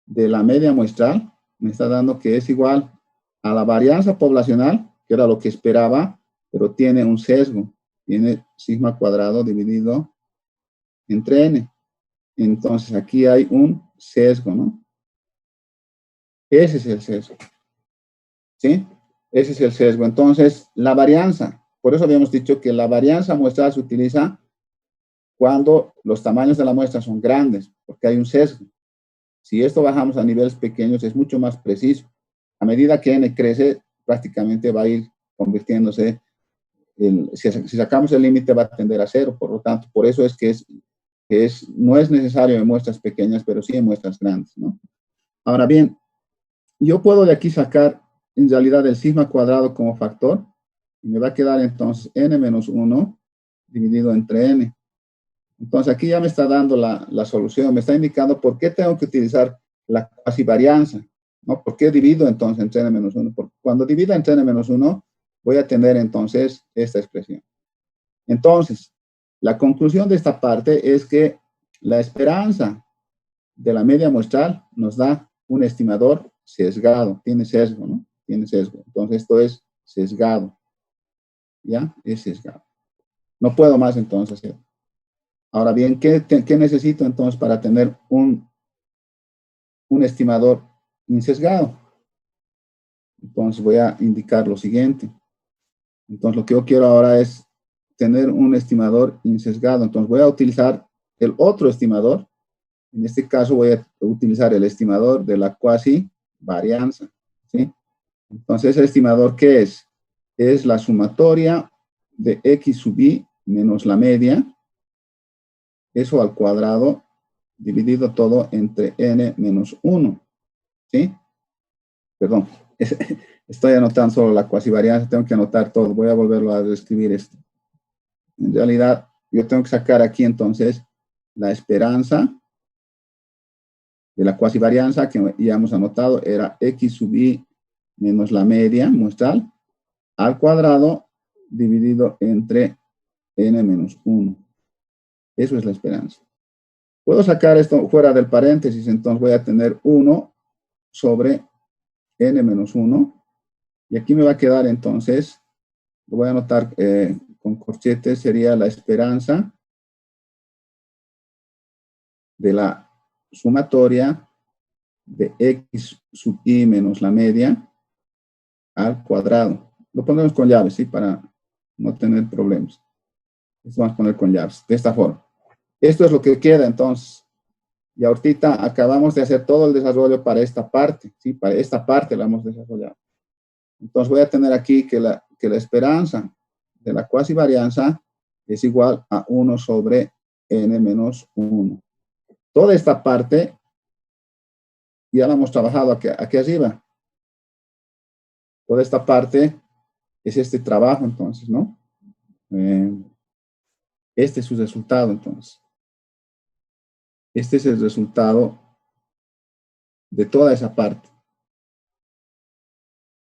de la media muestral, me está dando que es igual a la varianza poblacional, que era lo que esperaba, pero tiene un sesgo, tiene sigma cuadrado dividido entre n. Entonces aquí hay un sesgo, ¿no? Ese es el sesgo, ¿sí? Ese es el sesgo. Entonces, la varianza, por eso habíamos dicho que la varianza muestral se utiliza cuando los tamaños de la muestra son grandes, porque hay un sesgo. Si esto bajamos a niveles pequeños, es mucho más preciso. A medida que n crece, prácticamente va a ir convirtiéndose, si sacamos el límite va a tender a cero, por lo tanto, por eso es que no es necesario en muestras pequeñas, pero sí en muestras grandes, ¿no? Ahora bien, yo puedo de aquí sacar en realidad el sigma cuadrado como factor, y me va a quedar entonces n menos 1 dividido entre n. Entonces aquí ya me está dando la solución, me está indicando por qué tengo que utilizar la cuasivarianza, ¿no? ¿Por qué divido entonces entre n menos 1? Porque cuando divida entre n menos 1, voy a tener entonces esta expresión. Entonces, la conclusión de esta parte es que la esperanza de la media muestral nos da un estimador sesgado, tiene sesgo, ¿no? Tiene sesgo. Entonces, esto es sesgado, ¿ya? Es sesgado. No puedo más entonces hacer. Ahora bien, ¿qué necesito entonces para tener un estimador insesgado? Entonces voy a indicar lo siguiente. Entonces lo que yo quiero ahora es tener un estimador insesgado. Entonces voy a utilizar el otro estimador. En este caso voy a utilizar el estimador de la cuasi varianza, ¿sí? Entonces, ¿el estimador qué es? Es la sumatoria de x sub i menos la media, eso al cuadrado, dividido todo entre n menos 1, ¿sí? Perdón, estoy anotando solo la cuasivarianza, tengo que anotar todo, voy a volverlo a reescribir esto. En realidad, yo tengo que sacar aquí entonces la esperanza de la cuasivarianza que ya hemos anotado, era x sub i menos la media muestral al cuadrado dividido entre n menos 1. Eso es la esperanza. Puedo sacar esto fuera del paréntesis, entonces voy a tener 1 sobre n menos 1. Y aquí me va a quedar entonces, lo voy a anotar con corchetes, sería la esperanza de la sumatoria de x sub i menos la media al cuadrado. Lo pondremos con llaves, ¿sí? Para no tener problemas. Esto vamos a poner con llaves, de esta forma. Esto es lo que queda entonces. Y ahorita acabamos de hacer todo el desarrollo para esta parte, ¿sí? Para esta parte la hemos desarrollado. Entonces voy a tener aquí que la esperanza de la cuasivarianza es igual a 1 sobre n menos 1. Toda esta parte ya la hemos trabajado aquí arriba. Toda esta parte es este trabajo entonces, ¿no? Este es su resultado entonces. Este es el resultado de toda esa parte.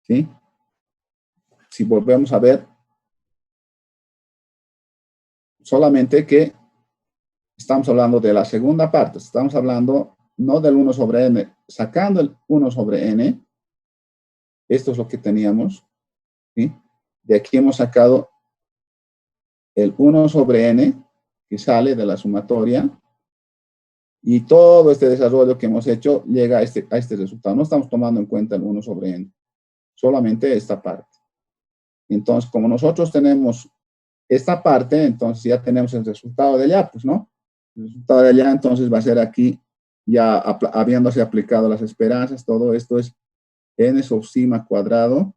¿Sí? Si volvemos a ver, solamente que estamos hablando de la segunda parte, estamos hablando no del 1 sobre n, sacando el 1 sobre n, esto es lo que teníamos, ¿sí? De aquí hemos sacado el 1 sobre n, que sale de la sumatoria, y todo este desarrollo que hemos hecho llega a este resultado. No estamos tomando en cuenta el 1 sobre n, solamente esta parte. Entonces, como nosotros tenemos esta parte, entonces ya tenemos el resultado de allá, pues, ¿no? El resultado de allá, entonces, va a ser aquí, ya habiéndose aplicado las esperanzas, todo esto es n sub sigma cuadrado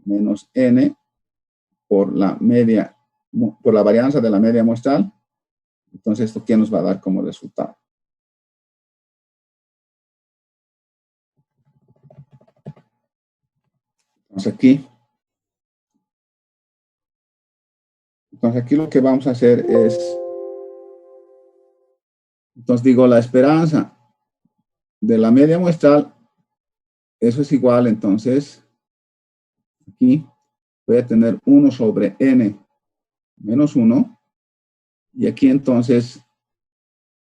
menos n por la media, por la varianza de la media muestral. Entonces, ¿esto qué nos va a dar como resultado? Entonces, aquí lo que vamos a hacer es, entonces digo, la esperanza de la media muestral, eso es igual, entonces, aquí voy a tener 1 sobre n menos 1, y aquí entonces,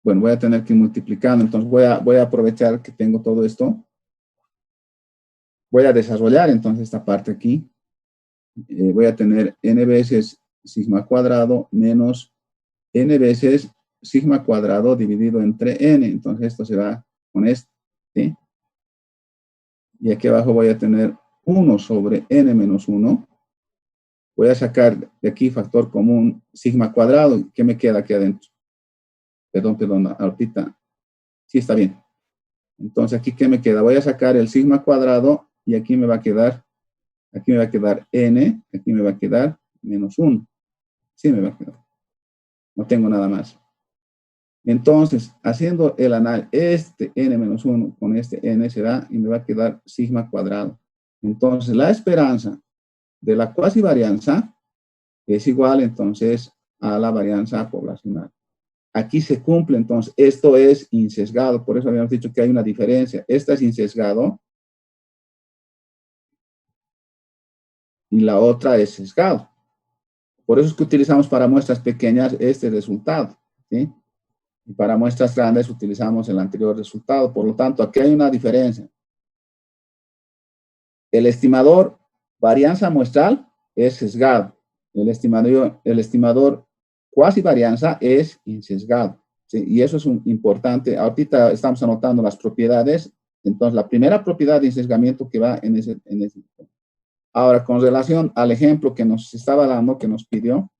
bueno, voy a tener que ir multiplicando, entonces voy a aprovechar que tengo todo esto, voy a desarrollar entonces esta parte aquí, voy a tener n veces sigma cuadrado menos n veces sigma cuadrado dividido entre n, entonces esto se va con esto, ¿sí? Y aquí abajo voy a tener 1 sobre n menos 1, voy a sacar de aquí factor común sigma cuadrado, ¿qué me queda aquí adentro? Perdón, ahorita, sí está bien. Entonces, ¿aquí qué me queda? Voy a sacar el sigma cuadrado y aquí me va a quedar n, aquí me va a quedar menos 1. Sí me va a quedar. No tengo nada más. Entonces, haciendo el análisis, este n menos 1 con este n se da y me va a quedar sigma cuadrado. Entonces, la esperanza de la cuasivarianza es igual, entonces, a la varianza poblacional. Aquí se cumple, entonces, esto es insesgado, por eso habíamos dicho que hay una diferencia. Esta es insesgado y la otra es sesgado. Por eso es que utilizamos para muestras pequeñas este resultado, ¿sí? Y para muestras grandes utilizamos el anterior resultado. Por lo tanto, aquí hay una diferencia. El estimador varianza muestral es sesgado. El estimador cuasi varianza es insesgado. ¿Sí? Y eso es importante. Ahorita estamos anotando las propiedades. Entonces, la primera propiedad de insesgamiento que va en ese. Ahora, con relación al ejemplo que nos estaba dando, que nos pidió,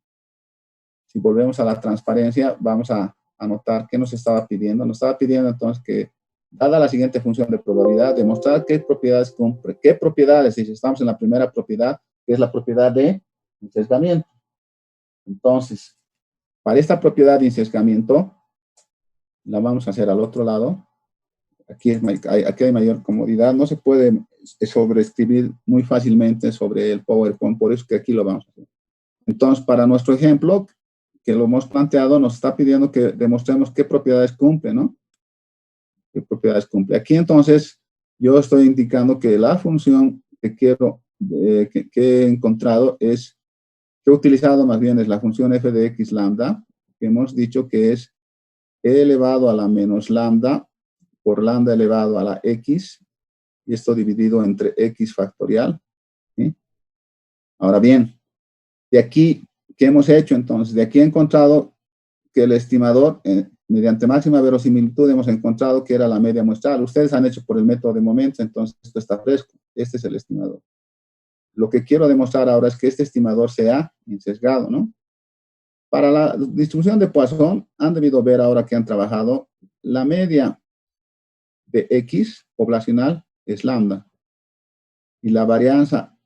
si volvemos a la transparencia, vamos a anotar qué nos estaba pidiendo. Nos estaba pidiendo entonces que, dada la siguiente función de probabilidad, demostrar qué propiedades cumple. ¿Qué propiedades? Si estamos en la primera propiedad, que es la propiedad de insesgamiento. Entonces, para esta propiedad de insesgamiento, la vamos a hacer al otro lado. Aquí hay mayor comodidad. No se puede sobreescribir muy fácilmente sobre el PowerPoint, por eso que aquí lo vamos a hacer. Entonces, para nuestro ejemplo, que lo hemos planteado, nos está pidiendo que demostremos qué propiedades cumple, ¿no? ¿Qué propiedades cumple? Aquí, entonces, yo estoy indicando que la función que quiero, que he encontrado es, que he utilizado más bien es la función f de x lambda, que hemos dicho que es e elevado a la menos lambda por lambda elevado a la x y esto dividido entre x factorial, ¿sí? Ahora bien, de aquí, ¿qué hemos hecho entonces? De aquí he encontrado que el estimador, mediante máxima verosimilitud, hemos encontrado que era la media muestral. Ustedes han hecho por el método de momentos, entonces esto está fresco. Este es el estimador. Lo que quiero demostrar ahora es que este estimador sea insesgado, ¿no? Para la distribución de Poisson, han debido ver ahora que han trabajado, la media de X poblacional es lambda. Y la varianza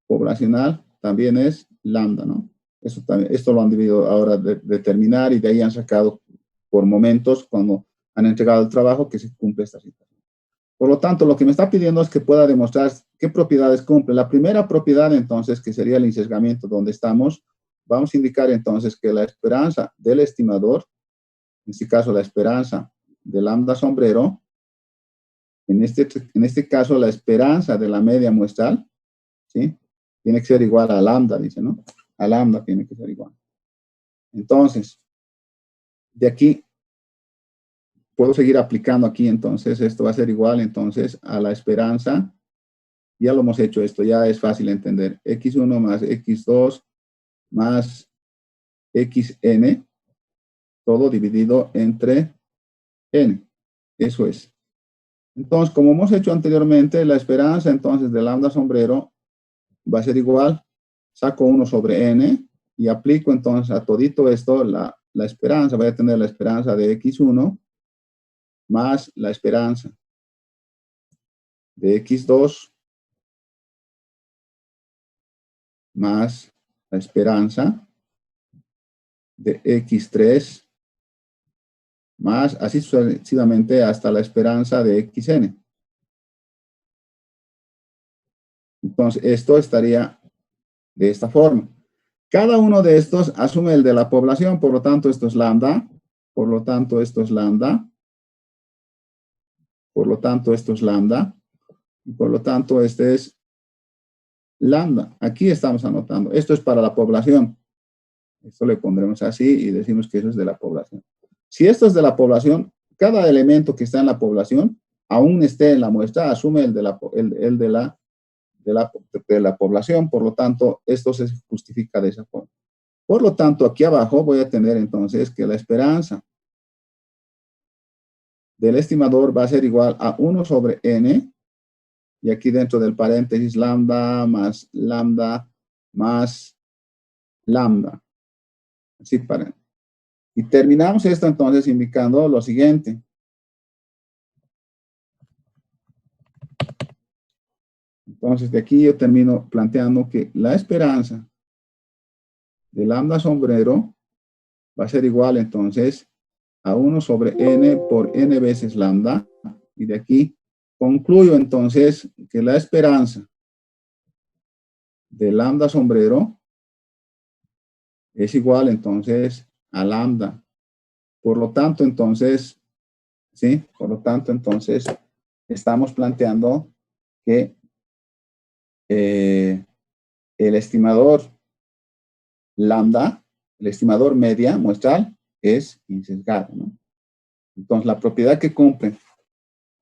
poblacional también es lambda, ¿no? Esto lo han debido ahora determinar y de ahí han sacado por momentos cuando han entregado el trabajo que se cumple esta situación. Por lo tanto, lo que me está pidiendo es que pueda demostrar qué propiedades cumple. La primera propiedad, entonces, que sería el insesgamiento donde estamos, vamos a indicar entonces que la esperanza del estimador, en este caso la esperanza de lambda sombrero, en este caso la esperanza de la media muestral, ¿sí? Tiene que ser igual a lambda, dice, ¿no? A lambda tiene que ser igual. Entonces, de aquí, puedo seguir aplicando aquí, entonces, esto va a ser igual, entonces, a la esperanza, ya lo hemos hecho esto, ya es fácil entender, x1 más x2 más xn, todo dividido entre n, eso es. Entonces, como hemos hecho anteriormente, la esperanza, entonces, de lambda sombrero va a ser igual, saco 1 sobre n, y aplico entonces a todito esto la esperanza, voy a tener la esperanza de x1 más la esperanza de x2 más la esperanza de x3 más así sucesivamente hasta la esperanza de xn. Entonces, esto estaría de esta forma. Cada uno de estos asume el de la población, por lo tanto, esto es lambda, por lo tanto, esto es lambda, por lo tanto, esto es lambda, y por lo tanto, este es lambda. Aquí estamos anotando. Esto es para la población. Esto le pondremos así y decimos que eso es de la población. Si esto es de la población, cada elemento que está en la población, aún esté en la muestra, asume el de la población. Por lo tanto, esto se justifica de esa forma. Por lo tanto, aquí abajo voy a tener entonces que la esperanza del estimador va a ser igual a 1 sobre n, y aquí dentro del paréntesis lambda más lambda más lambda. Así para. Y terminamos esto entonces indicando lo siguiente. Entonces, de aquí yo termino planteando que la esperanza de lambda sombrero va a ser igual entonces a 1 sobre n por n veces lambda. Y de aquí concluyo entonces que la esperanza de lambda sombrero es igual entonces a lambda. Por lo tanto, entonces, ¿sí? Por lo tanto, entonces, estamos planteando que el estimador lambda, el estimador media muestral, es insesgado, ¿no? Entonces, la propiedad que cumple,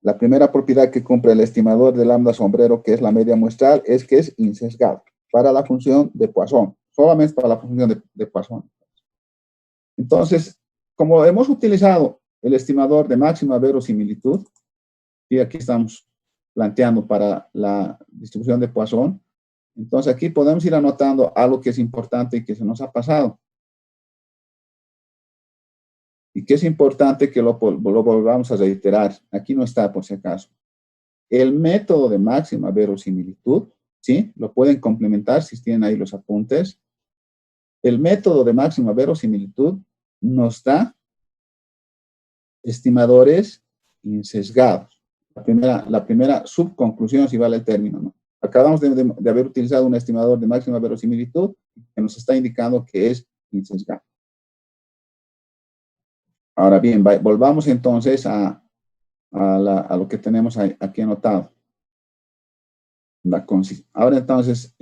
la primera propiedad que cumple el estimador de lambda sombrero, que es la media muestral, es que es insesgado para la función de Poisson, solamente para la función de Poisson. Entonces, como hemos utilizado el estimador de máxima verosimilitud, y aquí estamos planteando para la distribución de Poisson, entonces aquí podemos ir anotando algo que es importante y que se nos ha pasado. Y que es importante que lo volvamos a reiterar. Aquí no está por si acaso. El método de máxima verosimilitud, ¿sí? Lo pueden complementar si tienen ahí los apuntes. El método de máxima verosimilitud nos da estimadores insesgados. La primera subconclusión, si vale el término, ¿no? Acabamos de haber utilizado un estimador de máxima verosimilitud que nos está indicando que es insesgado. Ahora bien, volvamos entonces a lo que tenemos aquí anotado. Ahora entonces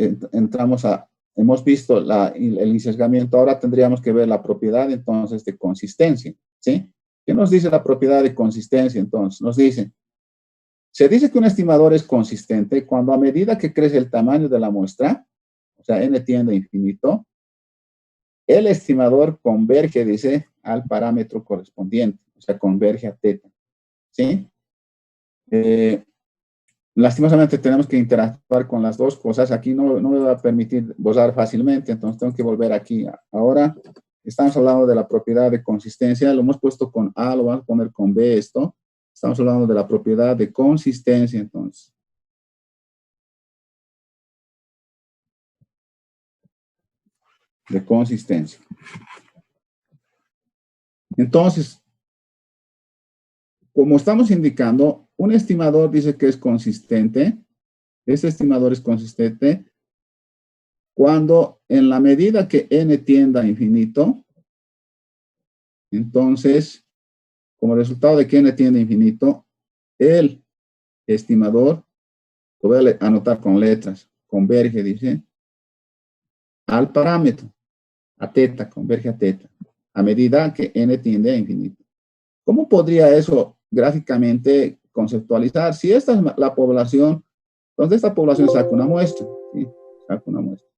hemos visto el insesgamiento, ahora tendríamos que ver la propiedad entonces de consistencia, ¿sí? ¿Qué nos dice la propiedad de consistencia entonces? Nos dice Se dice que un estimador es consistente cuando a medida que crece el tamaño de la muestra, o sea, n tiende a infinito, el estimador converge, dice, al parámetro correspondiente, o sea, converge a teta, ¿sí? Lastimosamente tenemos que interactuar con las dos cosas. Aquí no me va a permitir borrar fácilmente, entonces tengo que volver aquí. Ahora estamos hablando de la propiedad de consistencia, lo hemos puesto con A, lo vamos a poner con B esto. Estamos hablando de la propiedad de consistencia, entonces. De consistencia. Entonces, como estamos indicando, un estimador dice que es consistente. Ese estimador es consistente cuando en la medida que n tienda a infinito, entonces, como resultado de que n tiende a infinito, el estimador, lo voy a anotar con letras, converge, dice, al parámetro, a teta, converge a teta, a medida que n tiende a infinito. ¿Cómo podría eso gráficamente conceptualizar? Si esta es la población, entonces esta población saca una muestra, ¿sí? Saca una muestra.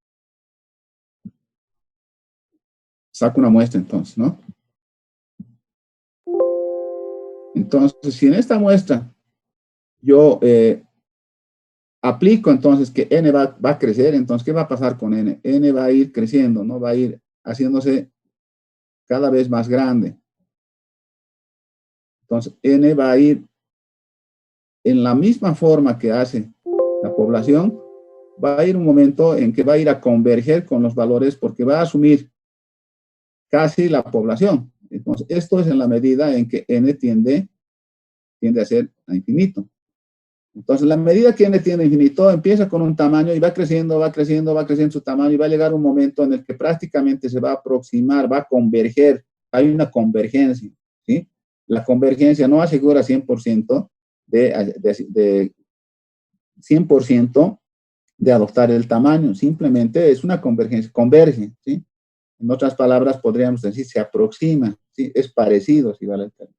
Saca una muestra entonces, ¿no? Entonces, si en esta muestra yo aplico entonces que n va a crecer, entonces, ¿qué va a pasar con n? N va a ir creciendo, ¿no? Va a ir haciéndose cada vez más grande. Entonces, n va a ir en la misma forma que hace la población, va a ir un momento en que va a ir a converger con los valores porque va a asumir casi la población. Entonces, esto es en la medida en que n tiende a ser a infinito. Entonces, la medida que n tiende a infinito empieza con un tamaño y va creciendo, va creciendo, va creciendo su tamaño y va a llegar un momento en el que prácticamente se va a aproximar, va a converger. Hay una convergencia, ¿sí? La convergencia no asegura 100% de 100% de adoptar el tamaño, simplemente es una convergencia, converge, ¿sí? En otras palabras, podríamos decir, se aproxima, ¿sí? Es parecido, si vale el término.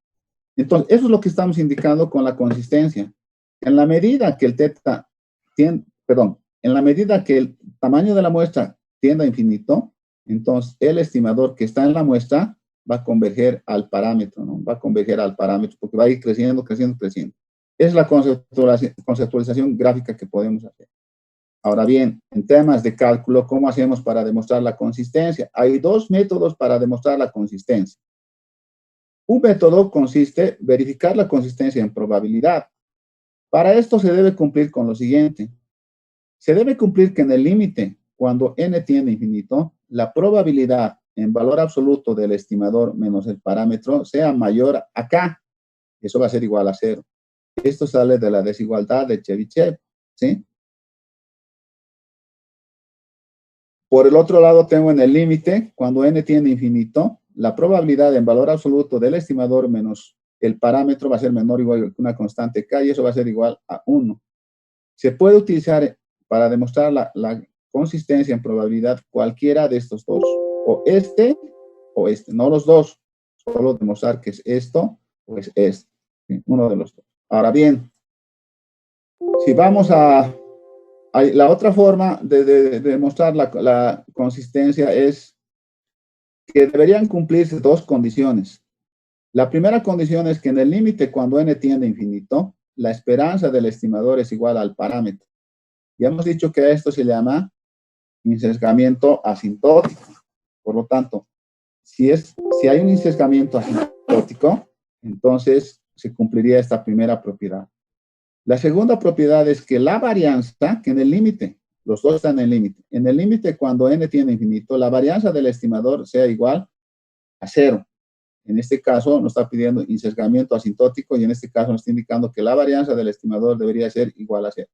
Entonces, eso es lo que estamos indicando con la consistencia. En la medida que el teta tiende, perdón, en la medida que el tamaño de la muestra tiende a infinito, entonces el estimador que está en la muestra va a converger al parámetro, ¿no? Va a converger al parámetro porque va a ir creciendo, creciendo, creciendo. Es la conceptualización gráfica que podemos hacer. Ahora bien, en temas de cálculo, ¿cómo hacemos para demostrar la consistencia? Hay dos métodos para demostrar la consistencia. Un método consiste en verificar la consistencia en probabilidad. Para esto se debe cumplir con lo siguiente. Se debe cumplir que en el límite, cuando n tiende a infinito, la probabilidad en valor absoluto del estimador menos el parámetro sea mayor a k. Eso va a ser igual a 0. Esto sale de la desigualdad de Chebyshev, ¿sí? Por el otro lado, tengo en el límite, cuando n tiende a infinito, la probabilidad en valor absoluto del estimador menos el parámetro va a ser menor o igual que una constante k y eso va a ser igual a 1. Se puede utilizar para demostrar la consistencia en probabilidad cualquiera de estos dos, o este, no los dos, solo demostrar que es esto o es este, ¿sí? Uno de los dos. Ahora bien, si vamos a la otra forma de demostrar la consistencia es que deberían cumplirse dos condiciones. La primera condición es que en el límite, cuando n tiende a infinito, la esperanza del estimador es igual al parámetro. Ya hemos dicho que a esto se llama insesgamiento asintótico. Por lo tanto, si hay un insesgamiento asintótico, entonces se cumpliría esta primera propiedad. La segunda propiedad es que la varianza, que en el límite, los dos están en el límite. En el límite, cuando n tiende a infinito, la varianza del estimador sea igual a 0. En este caso, nos está pidiendo insesgamiento asintótico y en este caso nos está indicando que la varianza del estimador debería ser igual a 0.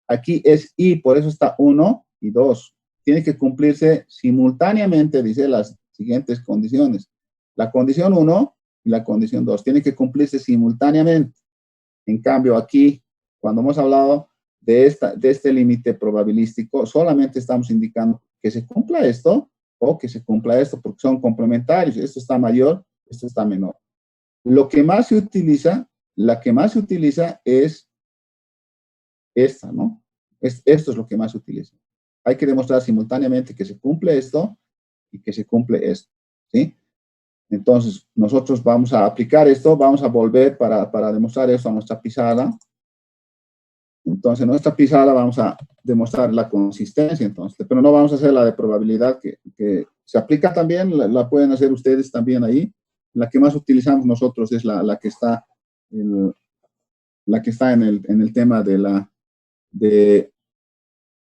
Aquí es y, por eso está 1 y 2. Tiene que cumplirse simultáneamente, dice las siguientes condiciones. La condición 1 y la condición 2. Tiene que cumplirse simultáneamente. En cambio, aquí, cuando hemos hablado de este límite probabilístico, solamente estamos indicando que se cumpla esto o que se cumpla esto, porque son complementarios. Esto está mayor, esto está menor. La que más se utiliza es esta, ¿no? Esto es lo que más se utiliza. Hay que demostrar simultáneamente que se cumple esto y que se cumple esto, ¿sí? Entonces, nosotros vamos a aplicar esto, vamos a volver para demostrar esto a nuestra pizarra. Entonces, en nuestra pizarra vamos a demostrar la consistencia, entonces, pero no vamos a hacer la de probabilidad que se aplica también, la pueden hacer ustedes también ahí. La que más utilizamos nosotros es la que está, la que está en el tema de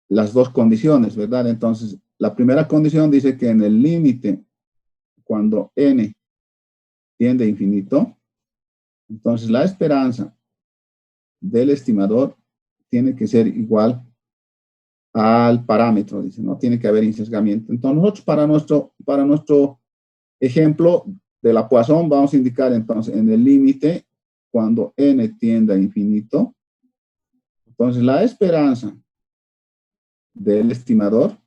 las dos condiciones, ¿verdad? Entonces, la primera condición dice que en el límite, cuando n tiende a infinito, entonces la esperanza del estimador tiene que ser igual al parámetro, dice, ¿no? Tiene que haber insesgamiento. Entonces, nosotros para nuestro ejemplo de la Poisson vamos a indicar entonces en el límite, cuando n tiende a infinito, entonces la esperanza del estimador,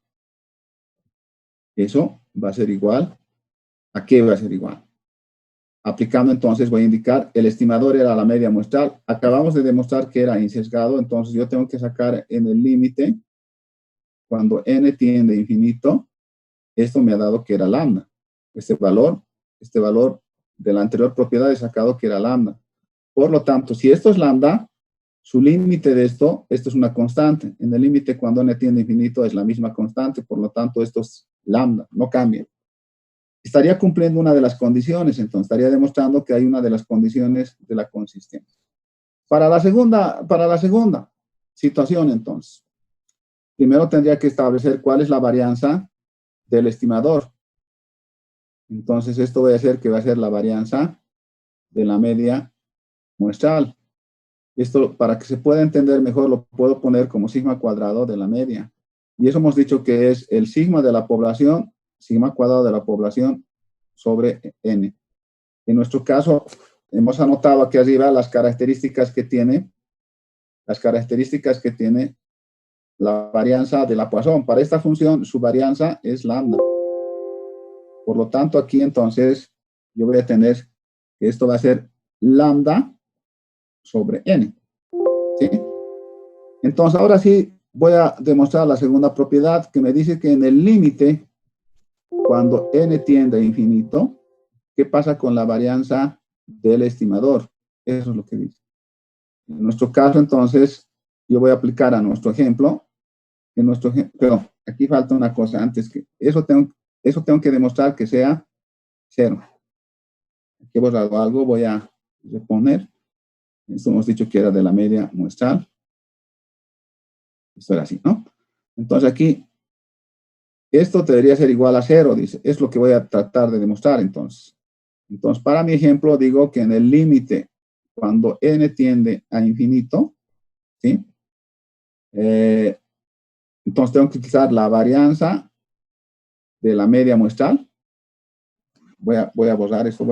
eso va a ser igual, ¿a qué va a ser igual? Aplicando entonces voy a indicar, el estimador era la media muestral, acabamos de demostrar que era insesgado, entonces yo tengo que sacar en el límite, cuando n tiende a infinito, esto me ha dado que era lambda. Este valor de la anterior propiedad he sacado que era lambda. Por lo tanto, si esto es lambda, su límite de esto es una constante. En el límite cuando n tiende a infinito es la misma constante, por lo tanto esto es lambda, no cambia. Estaría cumpliendo una de las condiciones, entonces estaría demostrando que hay una de las condiciones de la consistencia. Para la segunda situación, entonces, primero tendría que establecer cuál es la varianza del estimador. Entonces, esto voy a hacer que va a ser la varianza de la media muestral. Esto, para que se pueda entender mejor, lo puedo poner como sigma cuadrado de la media. Y eso hemos dicho que es el sigma de la población, sigma cuadrado de la población sobre n. En nuestro caso, hemos anotado aquí arriba las características que tiene la varianza de la Poisson. Para esta función, su varianza es lambda. Por lo tanto, aquí entonces, yo voy a tener que esto va a ser lambda sobre n. ¿Sí? Entonces, ahora sí, voy a demostrar la segunda propiedad que me dice que en el límite, cuando n tiende a infinito, ¿qué pasa con la varianza del estimador? Eso es lo que dice. En nuestro caso, entonces, yo voy a aplicar a nuestro ejemplo. Perdón, aquí falta una cosa antes que eso tengo que demostrar que sea 0. Aquí he borrado algo, voy a reponer. Esto hemos dicho que era de la media muestral. Esto era así, ¿no? Entonces aquí, esto debería ser igual a 0, dice. Es lo que voy a tratar de demostrar entonces. Entonces, para mi ejemplo, digo que en el límite, cuando n tiende a infinito, ¿sí? Entonces tengo que utilizar la varianza de la media muestral. Voy a borrar esto,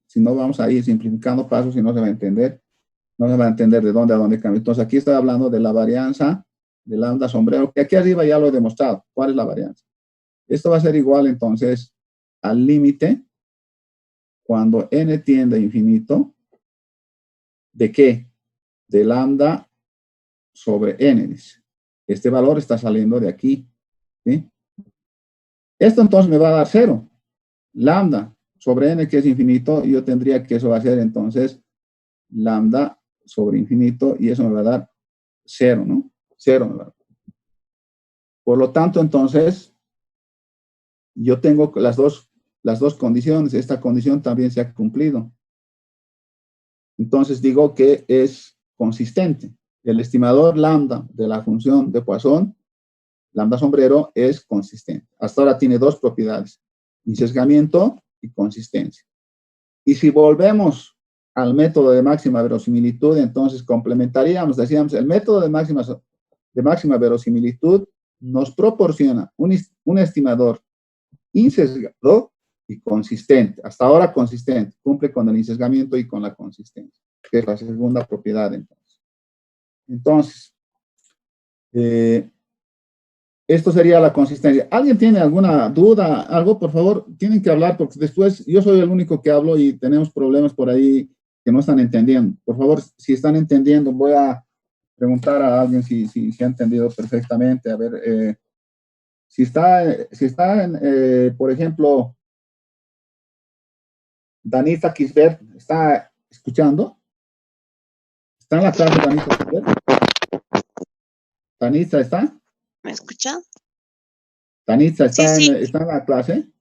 si no vamos a ir simplificando pasos y no se va a entender. No se va a entender de dónde a dónde cambia. Entonces aquí estoy hablando de la varianza de lambda sombrero, que aquí arriba ya lo he demostrado. ¿Cuál es la varianza? Esto va a ser igual entonces al límite cuando n tiende a infinito. ¿De qué? De lambda sobre n. Este valor está saliendo de aquí. ¿Sí? Esto entonces me va a dar 0. Lambda sobre n, que es infinito, yo tendría que eso va a ser entonces lambda sobre infinito, y eso me va a dar 0, ¿no? 0 me va a dar. Por lo tanto, entonces, yo tengo las dos condiciones. Esta condición también se ha cumplido. Entonces, digo que es consistente. El estimador lambda de la función de Poisson, lambda sombrero, es consistente. Hasta ahora tiene dos propiedades: insesgamiento y consistencia. Y si volvemos al método de máxima verosimilitud, entonces complementaríamos, decíamos, el método de máxima verosimilitud nos proporciona un estimador insesgado y consistente. Hasta ahora consistente, cumple con el insesgamiento y con la consistencia, que es la segunda propiedad entonces. Entonces, esto sería la consistencia. ¿Alguien tiene alguna duda, algo? Por favor, tienen que hablar, porque después yo soy el único que hablo y tenemos problemas por ahí que no están entendiendo. Por favor, si están entendiendo, voy a preguntar a alguien si ha entendido perfectamente. A ver, si está por ejemplo, Danita Kisbert, ¿está escuchando? ¿Está en la clase Danita Kisbert? ¿Danita está? ¿Me escucha? ¿Danita está, Sí. está en la clase?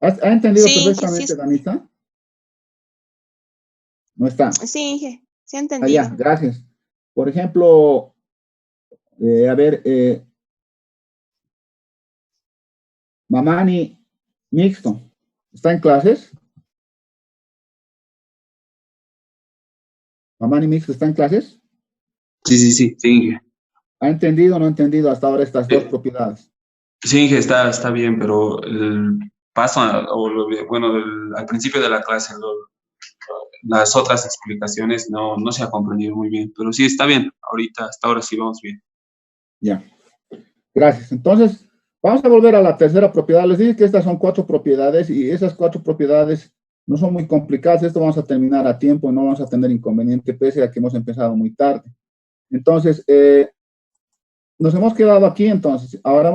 ¿Ha entendido Sí, perfectamente, Danita? No está. Sí, Inge, sí he Allá, entendido. gracias. Por ejemplo, a ver, Mamani Mixto, ¿está en clases? ¿Mamani Mixto está en clases? Sí, Inge. ¿Ha entendido o no ha entendido hasta ahora estas dos propiedades? Sí, Inge, está bien, pero el paso, bueno, al principio de la clase, las otras explicaciones no se ha comprendido muy bien, pero sí, está bien, ahorita, hasta ahora sí vamos bien. Ya, gracias. Entonces, vamos a volver a la tercera propiedad. Les dije que estas son 4 propiedades y esas 4 propiedades no son muy complicadas. Esto vamos a terminar a tiempo, no vamos a tener inconveniente, pese a que hemos empezado muy tarde. Entonces, nos hemos quedado aquí entonces. Ahora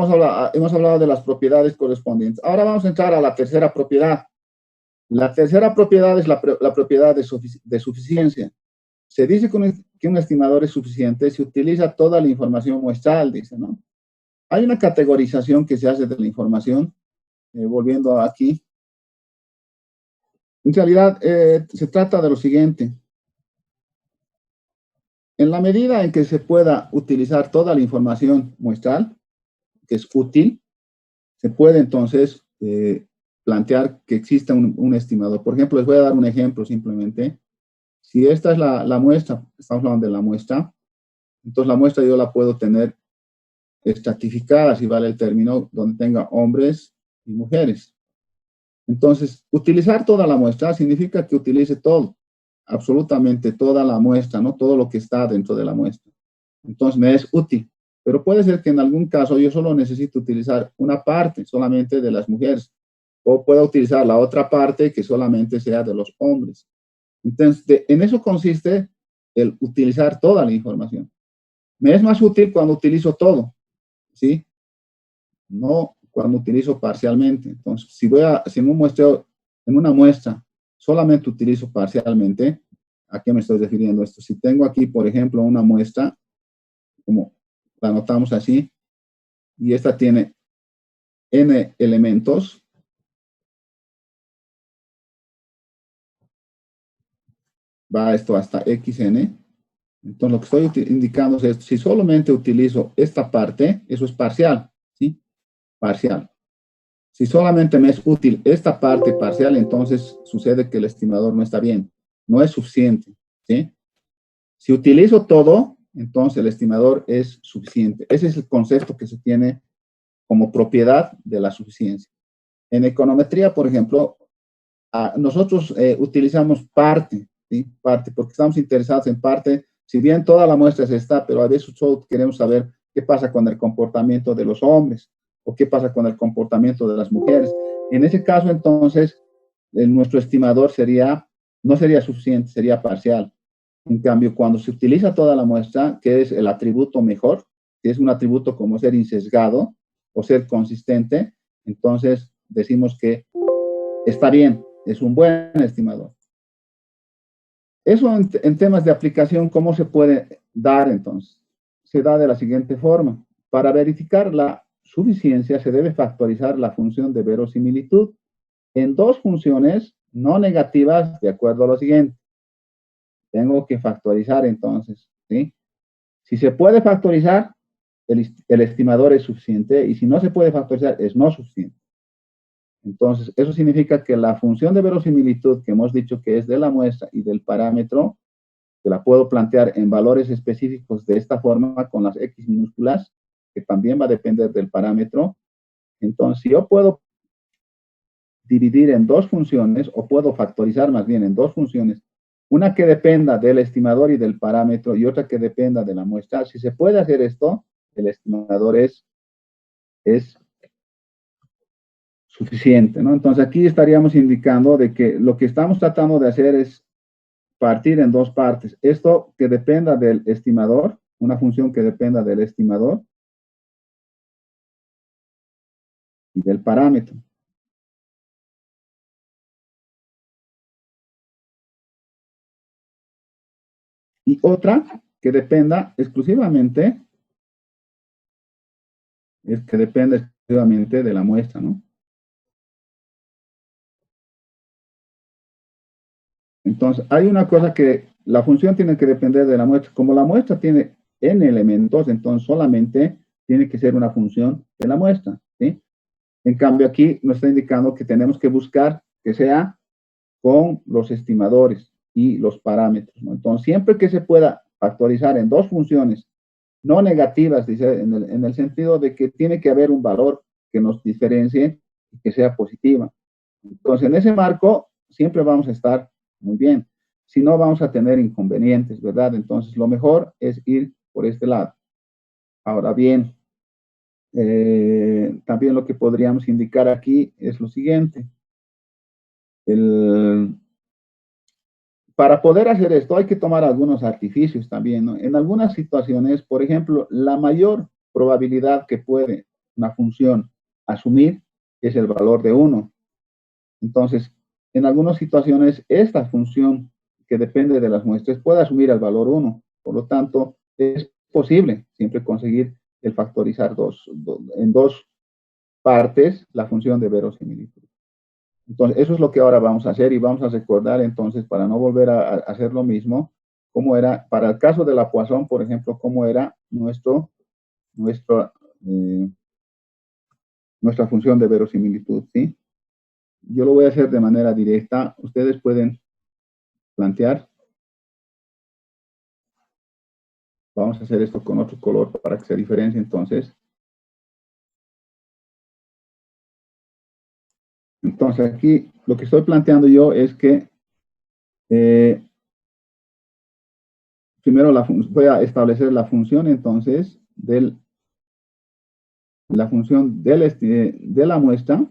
hemos hablado de las propiedades correspondientes. Ahora vamos a entrar a la tercera propiedad. La tercera propiedad es la propiedad de suficiencia. Se dice que un estimador es suficiente si utiliza toda la información muestral, dice, ¿no? Hay una categorización que se hace de la información, volviendo aquí. En realidad, se trata de lo siguiente. En la medida en que se pueda utilizar toda la información muestral, que es útil, se puede entonces plantear que exista un estimador. Por ejemplo, les voy a dar un ejemplo simplemente. Si esta es la muestra, estamos hablando de la muestra, entonces la muestra yo la puedo tener estratificada, si vale el término, donde tenga hombres y mujeres. Entonces, utilizar toda la muestra significa que utilice todo, absolutamente toda la muestra, ¿no? Todo lo que está dentro de la muestra. Entonces, me es útil. Pero puede ser que en algún caso yo solo necesito utilizar una parte solamente de las mujeres, o pueda utilizar la otra parte que solamente sea de los hombres. Entonces, en eso consiste el utilizar toda la información. Me es más útil cuando utilizo todo, ¿sí? No cuando utilizo parcialmente. Entonces, si en una muestra solamente utilizo parcialmente, ¿a qué me estoy refiriendo esto? Si tengo aquí, por ejemplo, una muestra, como la anotamos así, y esta tiene n elementos, va esto hasta xn. Entonces, lo que estoy indicando es esto. Si solamente utilizo esta parte, eso es parcial, ¿sí? Parcial. Si solamente me es útil esta parte parcial, entonces sucede que el estimador no está bien, no es suficiente, ¿sí? Si utilizo todo, entonces el estimador es suficiente. Ese es el concepto que se tiene como propiedad de la suficiencia. En econometría, por ejemplo, nosotros utilizamos parte, ¿sí? Parte, porque estamos interesados en parte, si bien toda la muestra se está, pero a veces solo queremos saber qué pasa con el comportamiento de los hombres o qué pasa con el comportamiento de las mujeres. En ese caso, entonces, nuestro estimador no sería suficiente, sería parcial. En cambio, cuando se utiliza toda la muestra, que es el atributo mejor, que es un atributo como ser insesgado o ser consistente, entonces decimos que está bien, es un buen estimador. Eso en temas de aplicación, ¿cómo se puede dar entonces? Se da de la siguiente forma. Para verificar la suficiencia se debe factorizar la función de verosimilitud en 2 funciones no negativas de acuerdo a lo siguiente. Tengo que factorizar entonces, ¿sí? Si se puede factorizar, el estimador es suficiente y si no se puede factorizar, es no suficiente. Entonces, eso significa que la función de verosimilitud que hemos dicho que es de la muestra y del parámetro, que la puedo plantear en valores específicos de esta forma con las X minúsculas, que también va a depender del parámetro. Entonces, si yo puedo dividir en 2 funciones, o puedo factorizar más bien en 2 funciones, una que dependa del estimador y del parámetro y otra que dependa de la muestra. Si se puede hacer esto, el estimador es suficiente, ¿no? Entonces aquí estaríamos indicando de que lo que estamos tratando de hacer es partir en dos partes. Esto que dependa del estimador, una función que dependa del estimador y del parámetro. Y otra que dependa exclusivamente, de la muestra, ¿no? Entonces, hay una cosa que la función tiene que depender de la muestra. Como la muestra tiene n elementos, entonces solamente tiene que ser una función de la muestra, ¿sí? En cambio, aquí nos está indicando que tenemos que buscar que sea con los estimadores y los parámetros, ¿no? Entonces, siempre que se pueda factorizar en dos funciones no negativas, dice, en el sentido de que tiene que haber un valor que nos diferencie y que sea positiva. Entonces, en ese marco, siempre vamos a estar muy bien. Si no, vamos a tener inconvenientes, ¿verdad? Entonces, lo mejor es ir por este lado. Ahora bien, también lo que podríamos indicar aquí es lo siguiente. Para poder hacer esto hay que tomar algunos artificios también, ¿no? En algunas situaciones, por ejemplo, la mayor probabilidad que puede una función asumir es el valor de 1. Entonces, en algunas situaciones, esta función que depende de las muestras puede asumir el valor 1. Por lo tanto, es posible siempre conseguir el factorizar en dos partes la función de verosimilitud. Entonces, eso es lo que ahora vamos a hacer y vamos a recordar entonces, para no volver a hacer lo mismo, cómo era, para el caso de la Poisson, por ejemplo, cómo era nuestra función de verosimilitud, ¿sí? Yo lo voy a hacer de manera directa. Ustedes pueden plantear. Vamos a hacer esto con otro color para que se diferencie entonces. Entonces, aquí lo que estoy planteando yo es que primero voy a establecer la función entonces de la muestra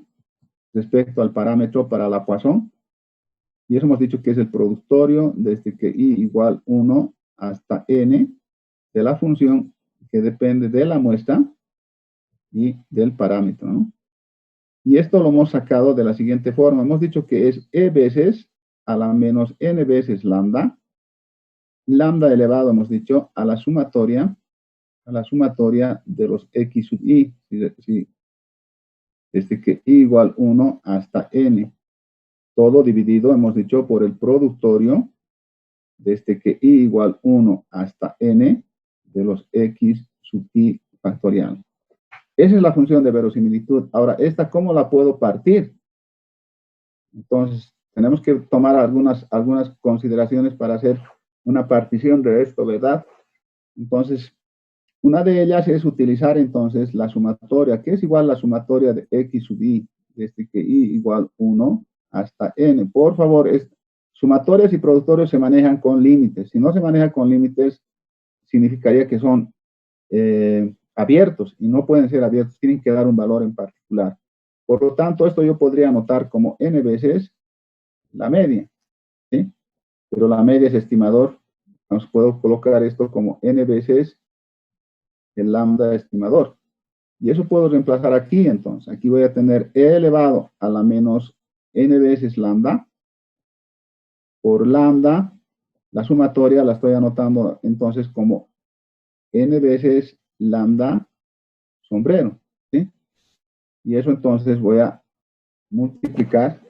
respecto al parámetro para la Poisson. Y eso hemos dicho que es el productorio desde que i igual 1 hasta n de la función que depende de la muestra y del parámetro, ¿no? Y esto lo hemos sacado de la siguiente forma. Hemos dicho que es e veces a la menos n veces lambda. Lambda elevado, hemos dicho, a la sumatoria de los x sub i. Desde que i igual 1 hasta n. Todo dividido, hemos dicho, por el productorio desde que i igual 1 hasta n de los x sub i factorial. Esa es la función de verosimilitud. Ahora, ¿esta cómo la puedo partir? Entonces, tenemos que tomar algunas consideraciones para hacer una partición de esto, ¿verdad? Entonces, una de ellas es utilizar entonces la sumatoria, que es igual a la sumatoria de x sub i, desde que i igual 1 hasta n. Por favor, sumatorias y productorios se manejan con límites. Si no se maneja con límites, significaría que son abiertos y no pueden ser abiertos, tienen que dar un valor en particular. Por lo tanto, esto yo podría anotar como n veces la media, ¿sí? Pero la media es estimador. Entonces puedo colocar esto como n veces el lambda estimador. Y eso puedo reemplazar aquí, entonces. Aquí voy a tener e elevado a la menos n veces lambda por lambda. La sumatoria la estoy anotando entonces como n veces lambda sombrero, ¿sí? Y eso entonces voy a multiplicar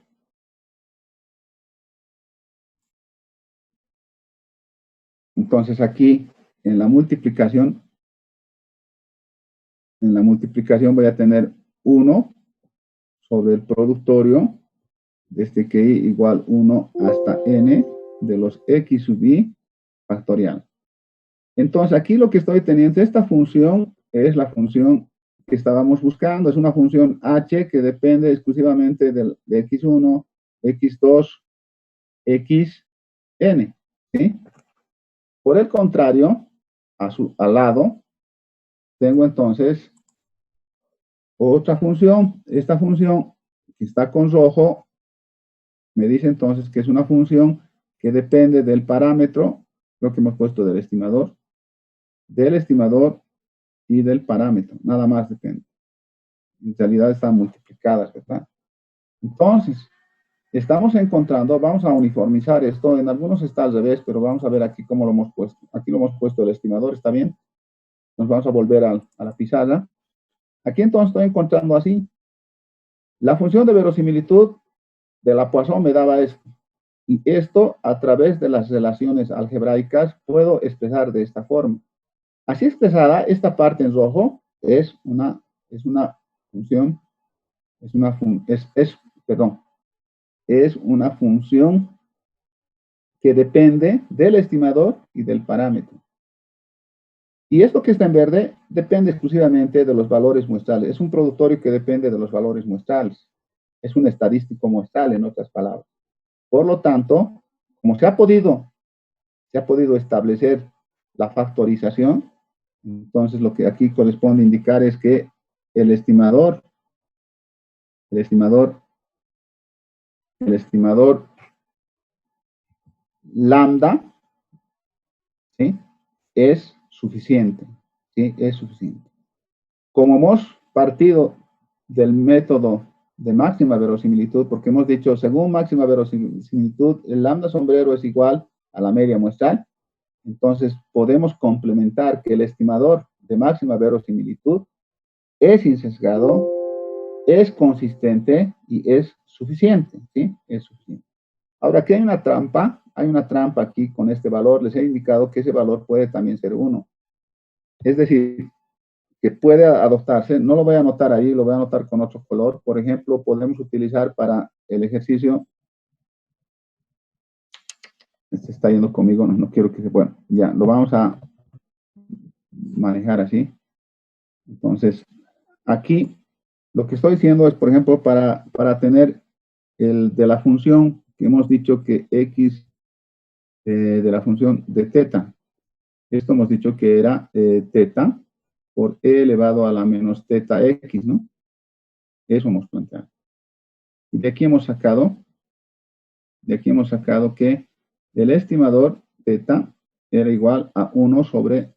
entonces aquí en la multiplicación voy a tener 1 sobre el productorio desde que i igual 1 hasta n de los x sub i factorial. Entonces aquí lo que estoy teniendo, esta función es la función que estábamos buscando, es una función h que depende exclusivamente de x1, x2, xn, ¿sí? Por el contrario, al lado, tengo entonces otra función. Esta función que está con rojo me dice entonces que es una función que depende del parámetro, lo que hemos puesto del estimador y del parámetro, nada más depende. En realidad están multiplicadas, ¿verdad? Entonces, estamos encontrando, vamos a uniformizar esto, en algunos está al revés, pero vamos a ver aquí cómo lo hemos puesto. Aquí lo hemos puesto el estimador, ¿está bien? Nos vamos a volver a la pizarra. Aquí entonces estoy encontrando así. La función de verosimilitud de la Poisson me daba esto. Y esto, a través de las relaciones algebraicas, puedo expresar de esta forma. Así expresada, esta parte en rojo es una función, es una función que depende del estimador y del parámetro. Y esto que está en verde depende exclusivamente de los valores muestrales. Es un productorio que depende de los valores muestrales. Es un estadístico muestral, en otras palabras. Por lo tanto, como se ha podido establecer la factorización, entonces lo que aquí corresponde indicar es que el estimador lambda, ¿sí?, es suficiente, ¿sí? Es suficiente. Como hemos partido del método de máxima verosimilitud, porque hemos dicho, según máxima verosimilitud, el lambda sombrero es igual a la media muestral, entonces podemos complementar que el estimador de máxima verosimilitud es insesgado, es consistente y es suficiente, ¿sí? Es suficiente. Ahora, aquí hay una trampa aquí con este valor. Les he indicado que ese valor puede también ser 1. Es decir, que puede adoptarse, no lo voy a anotar ahí, lo voy a anotar con otro color. Por ejemplo, podemos utilizar para el ejercicio, este está yendo conmigo, no quiero que se, bueno, ya, lo vamos a manejar así. Entonces, aquí lo que estoy diciendo es, por ejemplo, para tener el de la función que hemos dicho que x de la función de teta, esto hemos dicho que era teta por e elevado a la menos teta x, ¿no? Eso hemos planteado. Y de aquí hemos sacado que el estimador teta era igual a 1 sobre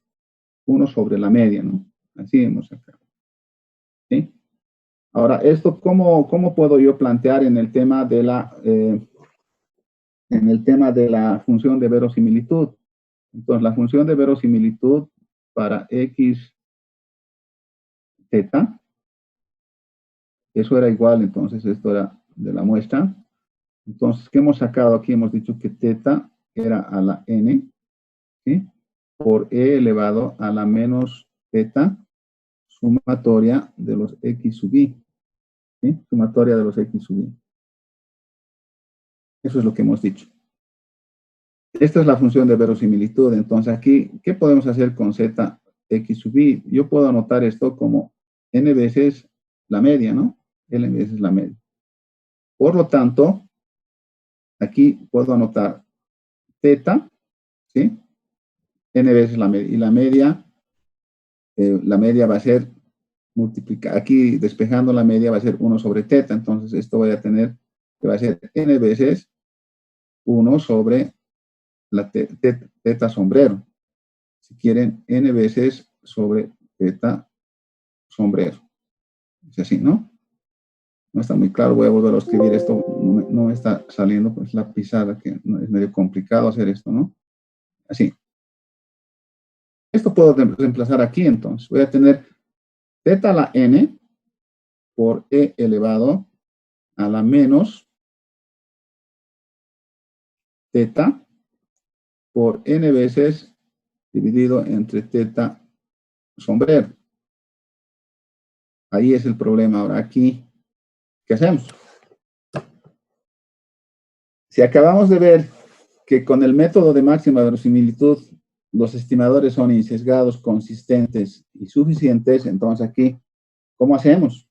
la media, ¿no? Así hemos sacado. ¿Sí? Ahora, esto, ¿cómo puedo yo plantear en el tema de la función de verosimilitud? Entonces, la función de verosimilitud para x teta, eso era igual, entonces esto era de la muestra. Entonces, ¿qué hemos sacado aquí? Hemos dicho que teta era a la n, ¿sí?, por e elevado a la menos teta sumatoria de los x sub i, ¿sí? Sumatoria de los x sub i. Eso es lo que hemos dicho. Esta es la función de verosimilitud. Entonces, aquí, ¿qué podemos hacer con z x sub i? Yo puedo anotar esto como n veces la media, ¿no? N veces la media. Por lo tanto, aquí puedo anotar teta, ¿sí?, n veces la media. Y la media va a ser multiplicada. Aquí, despejando la media, va a ser 1 sobre teta. Entonces, esto voy a tener que va a ser n veces 1 sobre la teta sombrero. Si quieren, n veces sobre teta sombrero. Es así, ¿no? No está muy claro, voy a volver a escribir esto, no me está saliendo, pues la pizarra, que es medio complicado hacer esto, ¿no? Así. Esto puedo reemplazar aquí, entonces. Voy a tener teta a la n por e elevado a la menos teta por n veces dividido entre teta sombrero. Ahí es el problema. Ahora aquí, ¿qué hacemos? Si acabamos de ver que con el método de máxima verosimilitud los estimadores son insesgados, consistentes y suficientes, entonces aquí, ¿cómo hacemos?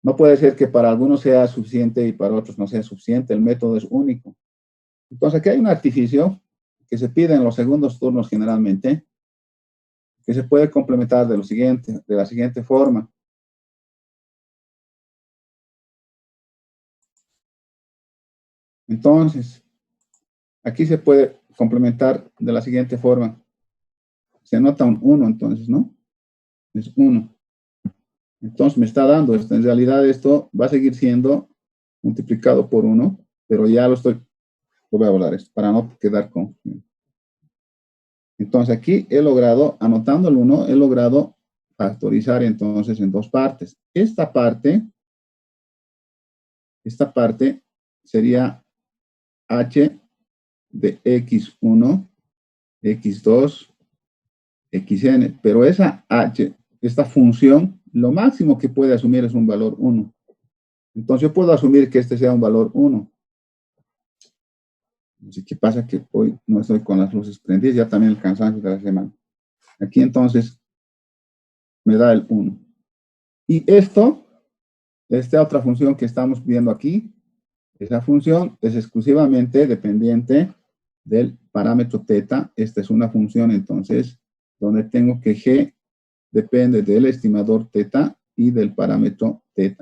No puede ser que para algunos sea suficiente y para otros no sea suficiente. El método es único. Entonces aquí hay un artificio que se pide en los segundos turnos generalmente, que se puede complementar de la siguiente forma. Entonces, aquí se puede complementar de la siguiente forma. Se anota un 1, entonces, ¿no? Es 1. Entonces me está dando esto. En realidad esto va a seguir siendo multiplicado por 1, pero ya lo voy a volar esto para no quedar con. Entonces aquí he logrado, anotando el 1, he logrado factorizar entonces en dos partes. Esta parte sería h de x1, x2, xn, pero esa h, esta función, lo máximo que puede asumir es un valor 1. Entonces yo puedo asumir que este sea un valor 1. Así que pasa que hoy no estoy con las luces prendidas, ya también el cansancio de la semana. Aquí entonces me da el 1. Y esta otra función que estamos viendo aquí, esa función es exclusivamente dependiente del parámetro θ. Esta es una función entonces donde tengo que g depende del estimador θ y del parámetro θ.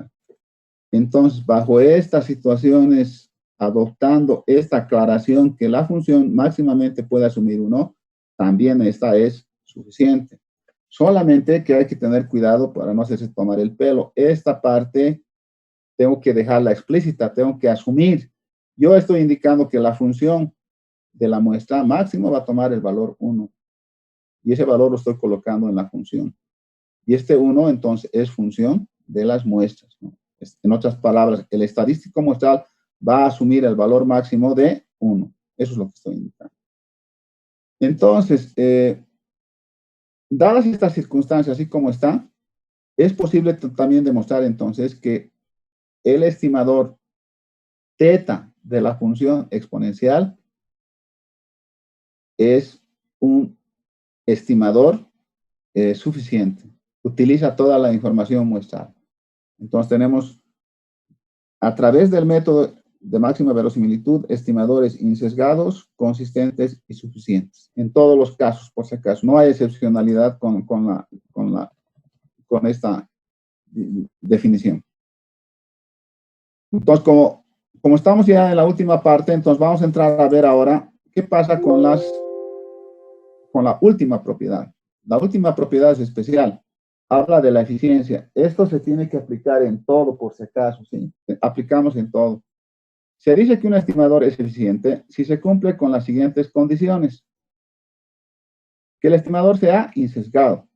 Entonces, bajo estas situaciones, adoptando esta aclaración que la función máximamente puede asumir 1, también esta es suficiente. Solamente que hay que tener cuidado para no hacerse tomar el pelo. Esta parte tengo que dejarla explícita, tengo que asumir. Yo estoy indicando que la función de la muestra máximo va a tomar el valor 1. Y ese valor lo estoy colocando en la función. Y este 1, entonces, es función de las muestras, ¿no? En otras palabras, el estadístico muestral va a asumir el valor máximo de 1. Eso es lo que estoy indicando. Entonces, dadas estas circunstancias, así como está, es posible también demostrar entonces que el estimador θ de la función exponencial es un estimador suficiente. Utiliza toda la información muestral. Entonces tenemos, a través del método de máxima verosimilitud, estimadores insesgados, consistentes y suficientes. En todos los casos, por si acaso. No hay excepcionalidad con esta definición. Entonces, como estamos ya en la última parte, entonces vamos a entrar a ver ahora qué pasa con la última propiedad. La última propiedad es especial. Habla de la eficiencia. Esto se tiene que aplicar en todo, por si acaso, ¿sí? Aplicamos en todo. Se dice que un estimador es eficiente si se cumple con las siguientes condiciones. Que el estimador sea insesgado.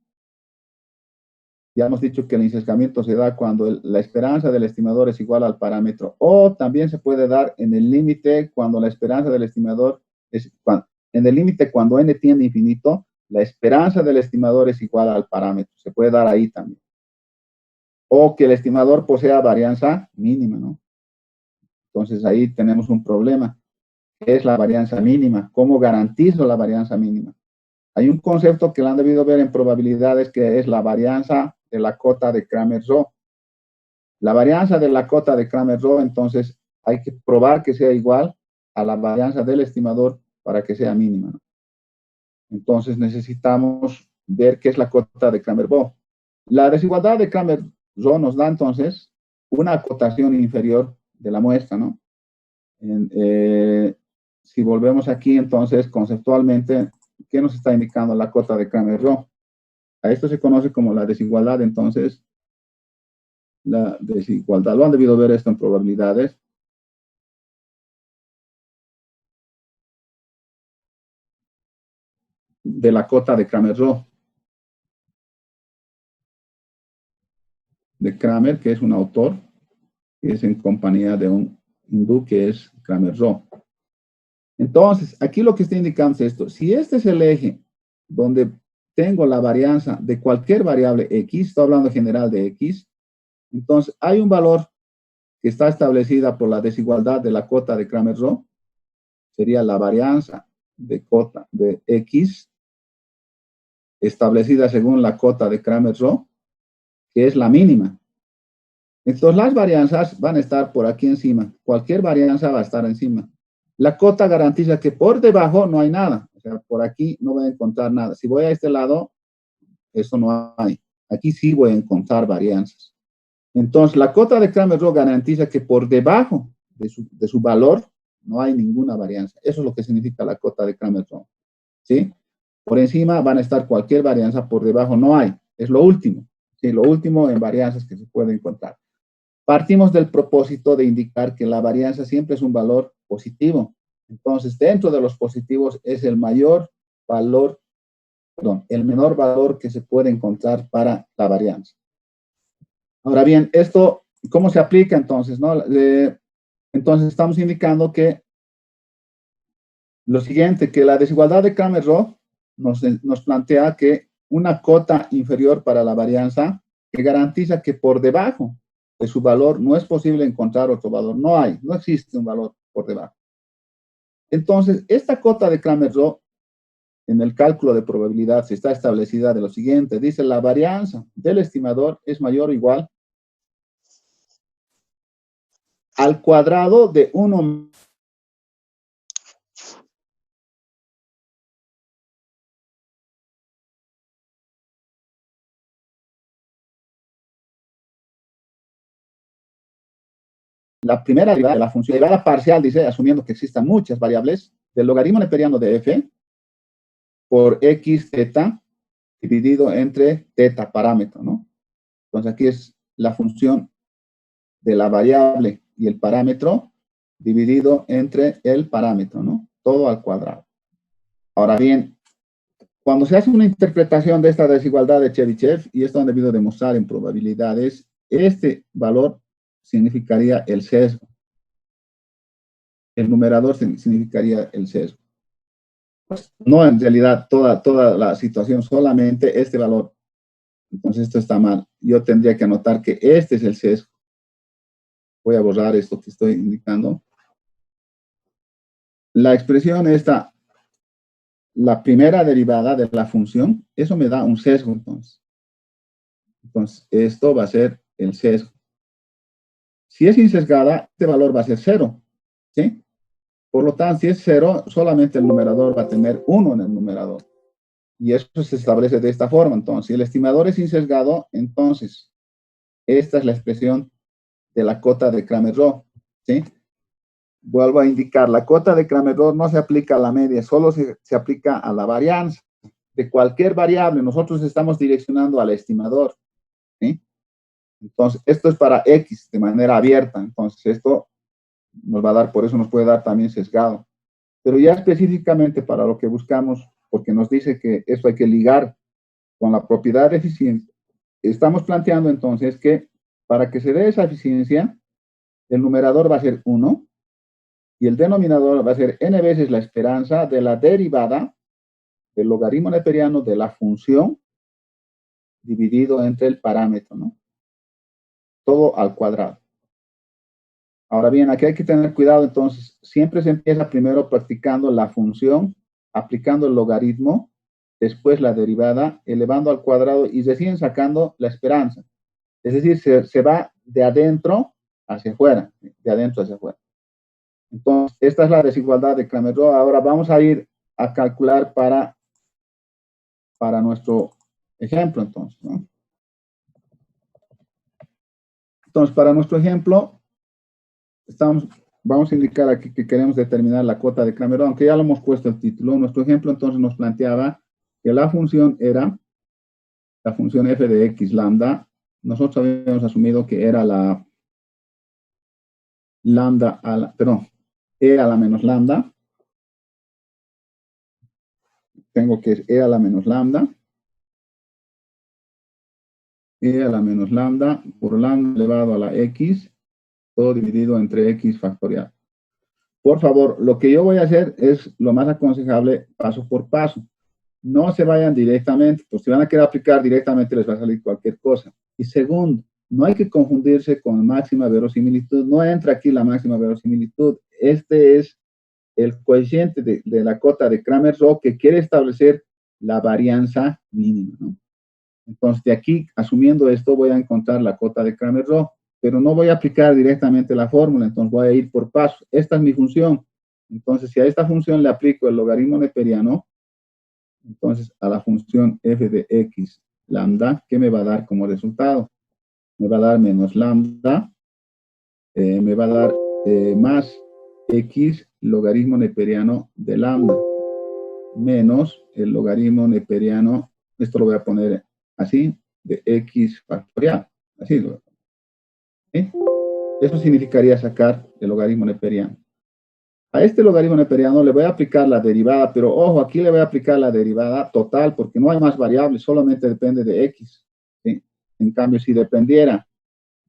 Ya hemos dicho que el insesgamiento se da cuando la esperanza del estimador es igual al parámetro, o también se puede dar en el límite cuando la esperanza del estimador en el límite cuando n tiende a infinito, la esperanza del estimador es igual al parámetro. Se puede dar ahí también. O que el estimador posea varianza mínima, ¿no? Entonces ahí tenemos un problema. ¿Qué es la varianza mínima? ¿Cómo garantizo la varianza mínima? Hay un concepto que lo han debido ver en probabilidades que es la varianza de la cota de Cramer-Rowe. La varianza de la cota de Cramer-Rowe, entonces, hay que probar que sea igual a la varianza del estimador para que sea mínima, ¿no? Entonces, necesitamos ver qué es la cota de Cramer-Rowe. La desigualdad de Cramer-Rowe nos da, entonces, una acotación inferior de la muestra, ¿no? Si volvemos aquí, entonces, conceptualmente, ¿qué nos está indicando la cota de Cramer-Rowe? A esto se conoce como la desigualdad, entonces, la desigualdad. Lo han debido ver esto en probabilidades. De la cota de Cramer-Rowe. De Cramer, que es un autor, que es en compañía de un hindú que es Cramer-Rowe. Entonces, aquí lo que está indicando es esto. Si este es el eje donde tengo la varianza de cualquier variable x, estoy hablando en general de x, entonces hay un valor que está establecida por la desigualdad de la cota de Cramer-Rowe, sería la varianza de cota de x establecida según la cota de Cramer-Rowe, que es la mínima. Entonces las varianzas van a estar por aquí encima. Cualquier varianza va a estar encima. La cota garantiza que por debajo no hay nada. O sea, por aquí no voy a encontrar nada. Si voy a este lado, eso no hay. Aquí sí voy a encontrar varianzas. Entonces, la cota de Cramer-Rowe garantiza que por debajo de su valor, no hay ninguna varianza. Eso es lo que significa la cota de Kramer-Ro, ¿sí? Por encima van a estar cualquier varianza, por debajo no hay. Es lo último, ¿sí? Lo último en varianzas que se puede encontrar. Partimos del propósito de indicar que la varianza siempre es un valor positivo. Entonces, dentro de los positivos es el mayor valor, perdón, el menor valor que se puede encontrar para la varianza. Ahora bien, esto, ¿cómo se aplica entonces, no? Entonces, estamos indicando que lo siguiente, que la desigualdad de Kramer-Ro nos plantea que una cota inferior para la varianza que garantiza que por debajo de su valor no es posible encontrar otro valor. No existe un valor por debajo. Entonces, esta cota de Kramer-Ro en el cálculo de probabilidad se está establecida de lo siguiente. Dice, la varianza del estimador es mayor o igual al cuadrado de 1 la primera derivada de la función derivada parcial, dice, asumiendo que existan muchas variables, del logaritmo neperiano de f por x teta dividido entre teta parámetro, ¿no? Entonces aquí es la función de la variable y el parámetro dividido entre el parámetro, ¿no? Todo al cuadrado. Ahora bien, cuando se hace una interpretación de esta desigualdad de Chebyshev, y esto han debido demostrar en probabilidades, este valor significaría el sesgo. El numerador significaría el sesgo. Pues no, en realidad, toda la situación, solamente este valor. Entonces, esto está mal. Yo tendría que anotar que este es el sesgo. Voy a borrar esto que estoy indicando. La expresión esta, la primera derivada de la función, eso me da un sesgo, entonces. Entonces, esto va a ser el sesgo. Si es insesgada, este valor va a ser 0, ¿sí? Por lo tanto, si es 0, solamente el numerador va a tener 1 en el numerador. Y eso se establece de esta forma. Entonces, si el estimador es insesgado, entonces, esta es la expresión de la cota de Kramer-Ro, ¿sí? Vuelvo a indicar, la cota de Kramer-Ro no se aplica a la media, solo se aplica a la varianza. De cualquier variable, nosotros estamos direccionando al estimador, ¿sí? Entonces, esto es para X de manera abierta. Entonces, esto nos va a dar, por eso nos puede dar también sesgado. Pero ya específicamente para lo que buscamos, porque nos dice que esto hay que ligar con la propiedad de eficiencia, estamos planteando entonces que para que se dé esa eficiencia, el numerador va a ser 1 y el denominador va a ser n veces la esperanza de la derivada del logaritmo neperiano de la función dividido entre el parámetro, ¿no? Todo al cuadrado. Ahora bien, aquí hay que tener cuidado, entonces, siempre se empieza primero practicando la función, aplicando el logaritmo, después la derivada, elevando al cuadrado y recién sacando la esperanza. Es decir, se va de adentro hacia afuera, de adentro hacia afuera. Entonces, esta es la desigualdad de Kramer-Ro. Ahora vamos a ir a calcular para nuestro ejemplo, entonces, ¿no? Entonces, para nuestro ejemplo, vamos a indicar aquí que queremos determinar la cota de Kramer-Ro, aunque ya lo hemos puesto el título. Nuestro ejemplo, entonces, nos planteaba que la función era la función f de x lambda. Nosotros habíamos asumido que era la lambda a la, perdón, e a la menos lambda. Tengo que es e a la menos lambda. E a la menos lambda por lambda elevado a la x, todo dividido entre x factorial. Por favor, lo que yo voy a hacer es lo más aconsejable paso por paso. No se vayan directamente, pues si van a querer aplicar directamente les va a salir cualquier cosa. Y segundo, no hay que confundirse con máxima verosimilitud. No entra aquí la máxima verosimilitud. Este es el coeficiente de la cota de Kramer-Ro que quiere establecer la varianza mínima, ¿no? Entonces, de aquí, asumiendo esto, voy a encontrar la cota de Kramer-Ro, pero no voy a aplicar directamente la fórmula, entonces voy a ir por pasos. Esta es mi función. Entonces, si a esta función le aplico el logaritmo neperiano, entonces a la función f de x lambda, ¿qué me va a dar como resultado? Me va a dar menos lambda, me va a dar más x logaritmo neperiano de lambda menos el logaritmo neperiano, esto lo voy a poner así, de x factorial. Así lo voy a poner. ¿Sí? Eso significaría sacar el logaritmo neperiano. A este logaritmo neperiano le voy a aplicar la derivada, pero ojo, aquí le voy a aplicar la derivada total porque no hay más variables, solamente depende de x. ¿Sí? En cambio, si dependiera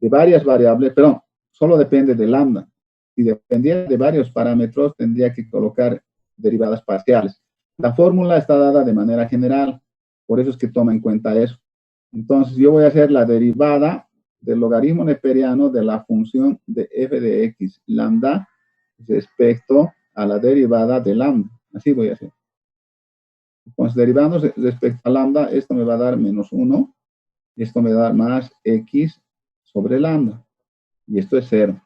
de varias variables, perdón, solo depende de lambda. Si dependiera de varios parámetros, tendría que colocar derivadas parciales. La fórmula está dada de manera general, por eso es que toma en cuenta eso. Entonces, yo voy a hacer la derivada del logaritmo neperiano de la función de f de x lambda respecto a la derivada de lambda. Así voy a hacer. Entonces, derivando respecto a lambda, esto me va a dar menos 1, esto me da más x sobre lambda, y esto es 0.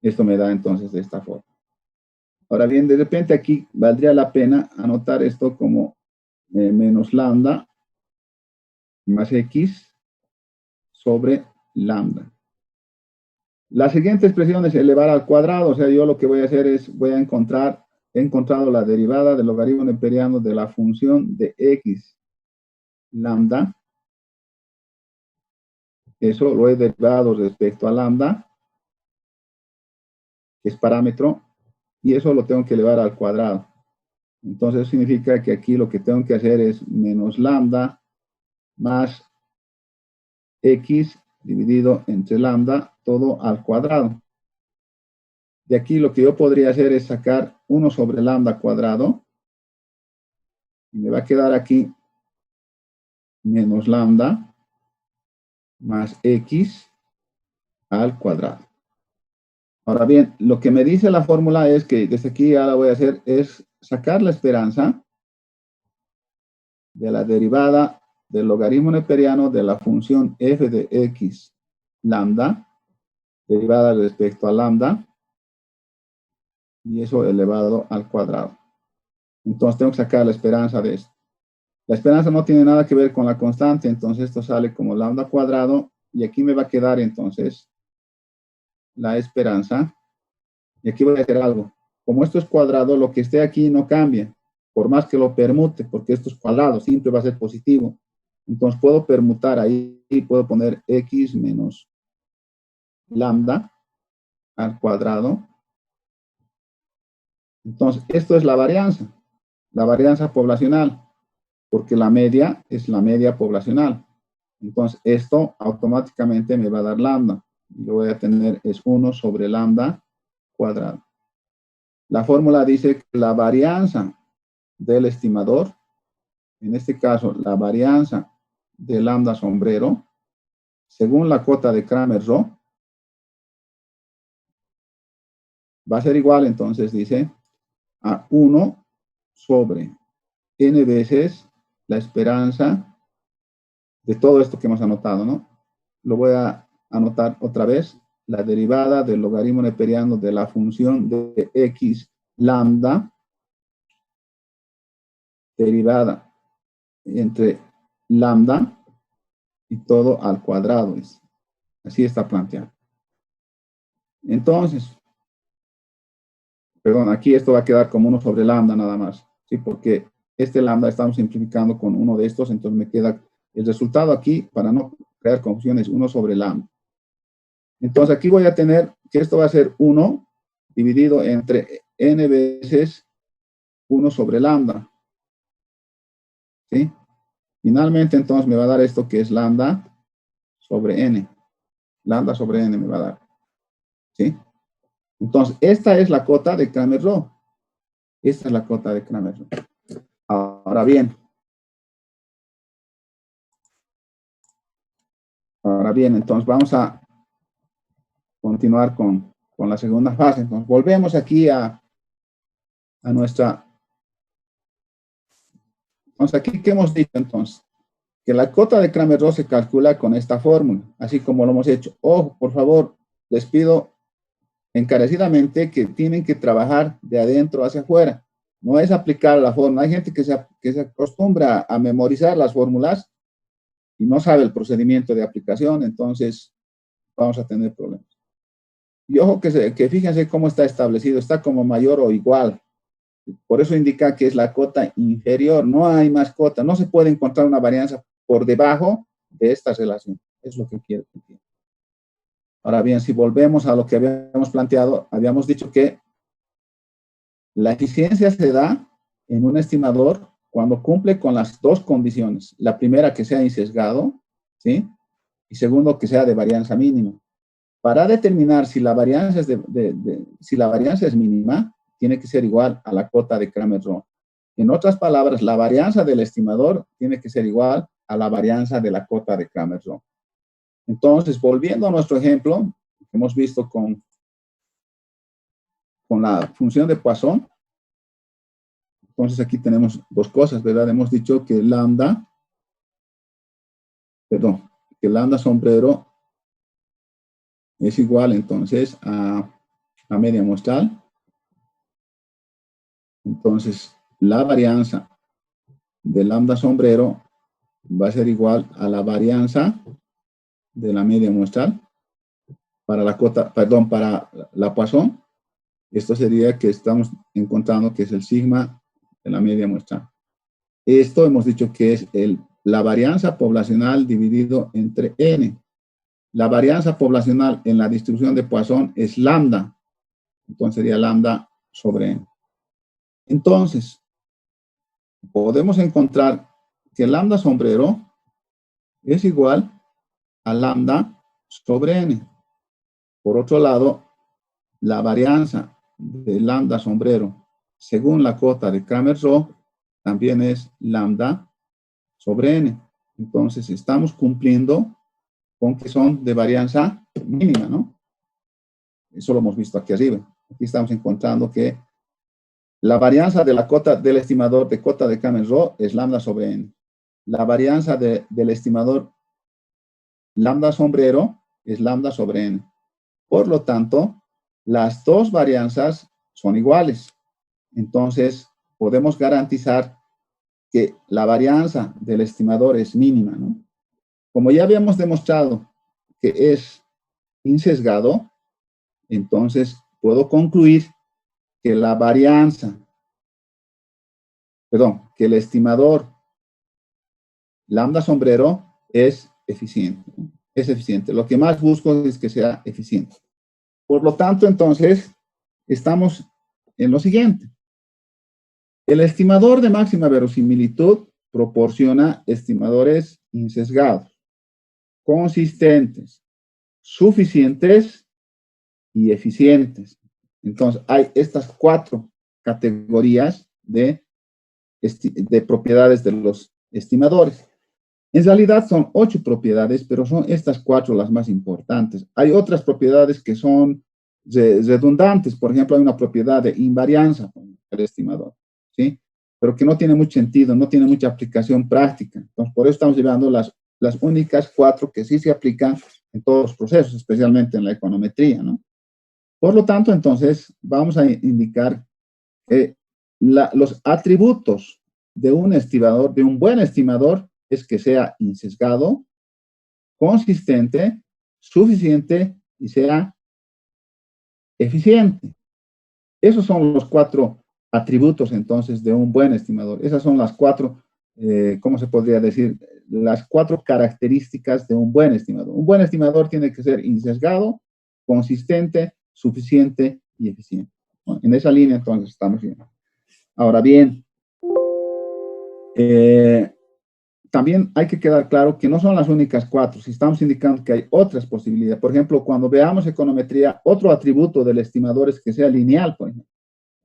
Esto me da entonces de esta forma. Ahora bien, de repente aquí valdría la pena anotar esto como menos lambda más x sobre lambda. La siguiente expresión es elevar al cuadrado, o sea, yo lo que voy a hacer es, he encontrado la derivada del logaritmo neperiano de la función de x lambda. Eso lo he derivado respecto a lambda, que es parámetro, y eso lo tengo que elevar al cuadrado. Entonces, eso significa que aquí lo que tengo que hacer es menos lambda más x dividido entre lambda, todo al cuadrado. De aquí lo que yo podría hacer es sacar 1 sobre lambda cuadrado. Y me va a quedar aquí menos lambda más x al cuadrado. Ahora bien, lo que me dice la fórmula es que desde aquí ahora voy a hacer es sacar la esperanza de la derivada del logaritmo neperiano de la función f de x lambda, derivada respecto a lambda, y eso elevado al cuadrado. Entonces tengo que sacar la esperanza de esto. La esperanza no tiene nada que ver con la constante, entonces esto sale como lambda cuadrado, y aquí me va a quedar entonces la esperanza. Y aquí voy a hacer algo. Como esto es cuadrado, lo que esté aquí no cambia, por más que lo permute, porque esto es cuadrado, siempre va a ser positivo. Entonces puedo permutar ahí y puedo poner x menos lambda al cuadrado. Entonces, esto es la varianza poblacional, porque la media es la media poblacional. Entonces, esto automáticamente me va a dar lambda. Y lo voy a tener es 1 sobre lambda cuadrado. La fórmula dice que la varianza del estimador, en este caso, la varianza de lambda sombrero, según la cota de Cramer-Rowe, va a ser igual, entonces, dice, a 1 sobre n veces la esperanza de todo esto que hemos anotado, ¿no? Lo voy a anotar otra vez, la derivada del logaritmo neperiano de la función de x lambda, derivada entre lambda y todo al cuadrado. Así está planteado. Entonces, perdón, aquí esto va a quedar como 1 sobre lambda nada más, ¿sí? Porque este lambda estamos simplificando con uno de estos, entonces me queda el resultado aquí, para no crear confusiones, 1 sobre lambda. Entonces aquí voy a tener que esto va a ser 1 dividido entre n veces 1 sobre lambda. ¿Sí? Finalmente, entonces me va a dar esto que es lambda sobre n. Lambda sobre n me va a dar. ¿Sí? Entonces, esta es la cota de Cramer-Rowe. Esta es la cota de Cramer-Rowe. Ahora bien, entonces vamos a continuar con la segunda fase. Entonces, volvemos aquí a nuestra... Entonces, aquí, ¿qué hemos dicho entonces? Que la cota de Cramer-Rowe se calcula con esta fórmula, así como lo hemos hecho. Ojo, por favor, les pido encarecidamente que tienen que trabajar de adentro hacia afuera. No es aplicar la fórmula. Hay gente que se acostumbra a memorizar las fórmulas y no sabe el procedimiento de aplicación, entonces vamos a tener problemas. Y ojo que fíjense cómo está establecido, está como mayor o igual. Por eso indica que es la cota inferior, no hay más cota, no se puede encontrar una varianza por debajo de esta relación. Es lo que quiero que entiendan. Ahora bien, si volvemos a lo que habíamos planteado, habíamos dicho que la eficiencia se da en un estimador cuando cumple con las dos condiciones. La primera, que sea insesgado, ¿sí? Y segundo, que sea de varianza mínima. Para determinar si la varianza es mínima, tiene que ser igual a la cota de Kramer-Rho. En otras palabras, la varianza del estimador tiene que ser igual a la varianza de la cota de Kramer-Rho. Entonces, volviendo a nuestro ejemplo, que hemos visto con la función de Poisson, entonces aquí tenemos dos cosas, ¿verdad? Hemos dicho que lambda sombrero es igual entonces a media muestral. Entonces, la varianza de lambda sombrero va a ser igual a la varianza de la media muestral para la Poisson. Esto sería que estamos encontrando que es el sigma de la media muestral. Esto hemos dicho que es la varianza poblacional dividido entre n. La varianza poblacional en la distribución de Poisson es lambda. Entonces sería lambda sobre n. Entonces, podemos encontrar que lambda sombrero es igual a lambda sobre n. Por otro lado, la varianza de lambda sombrero según la cota de Kramer-Rho también es lambda sobre n. Entonces, estamos cumpliendo con que son de varianza mínima, ¿no? Eso lo hemos visto aquí arriba. Aquí estamos encontrando que la varianza de la cota del estimador de cota de Kramer-Rho es lambda sobre n. La varianza del estimador lambda sombrero es lambda sobre n. Por lo tanto, las dos varianzas son iguales. Entonces, podemos garantizar que la varianza del estimador es mínima, ¿no? Como ya habíamos demostrado que es insesgado, entonces puedo concluir que la varianza, que el estimador lambda sombrero es eficiente, ¿no? Es eficiente. Lo que más busco es que sea eficiente. Por lo tanto, entonces, estamos en lo siguiente. El estimador de máxima verosimilitud proporciona estimadores insesgados, consistentes, suficientes y eficientes. Entonces, hay estas cuatro categorías de propiedades de los estimadores. En realidad son 8 propiedades, pero son estas 4 las más importantes. Hay otras propiedades que son redundantes. Por ejemplo, hay una propiedad de invarianza del estimador, ¿sí? Pero que no tiene mucho sentido, no tiene mucha aplicación práctica. Entonces, por eso estamos llevando las únicas 4 que sí se aplican en todos los procesos, especialmente en la econometría, ¿no? Por lo tanto, entonces, vamos a indicar que los atributos de un estimador, de un buen estimador, es que sea insesgado, consistente, suficiente y sea eficiente. Esos son los 4 atributos, entonces, de un buen estimador. Esas son las 4, ¿cómo se podría decir? Las 4 características de un buen estimador. Un buen estimador tiene que ser insesgado, consistente, suficiente y eficiente. Bueno, en esa línea, entonces, estamos bien. Ahora bien, también hay que quedar claro que no son las únicas 4, si estamos indicando que hay otras posibilidades. Por ejemplo, cuando veamos econometría, otro atributo del estimador es que sea lineal, por ejemplo.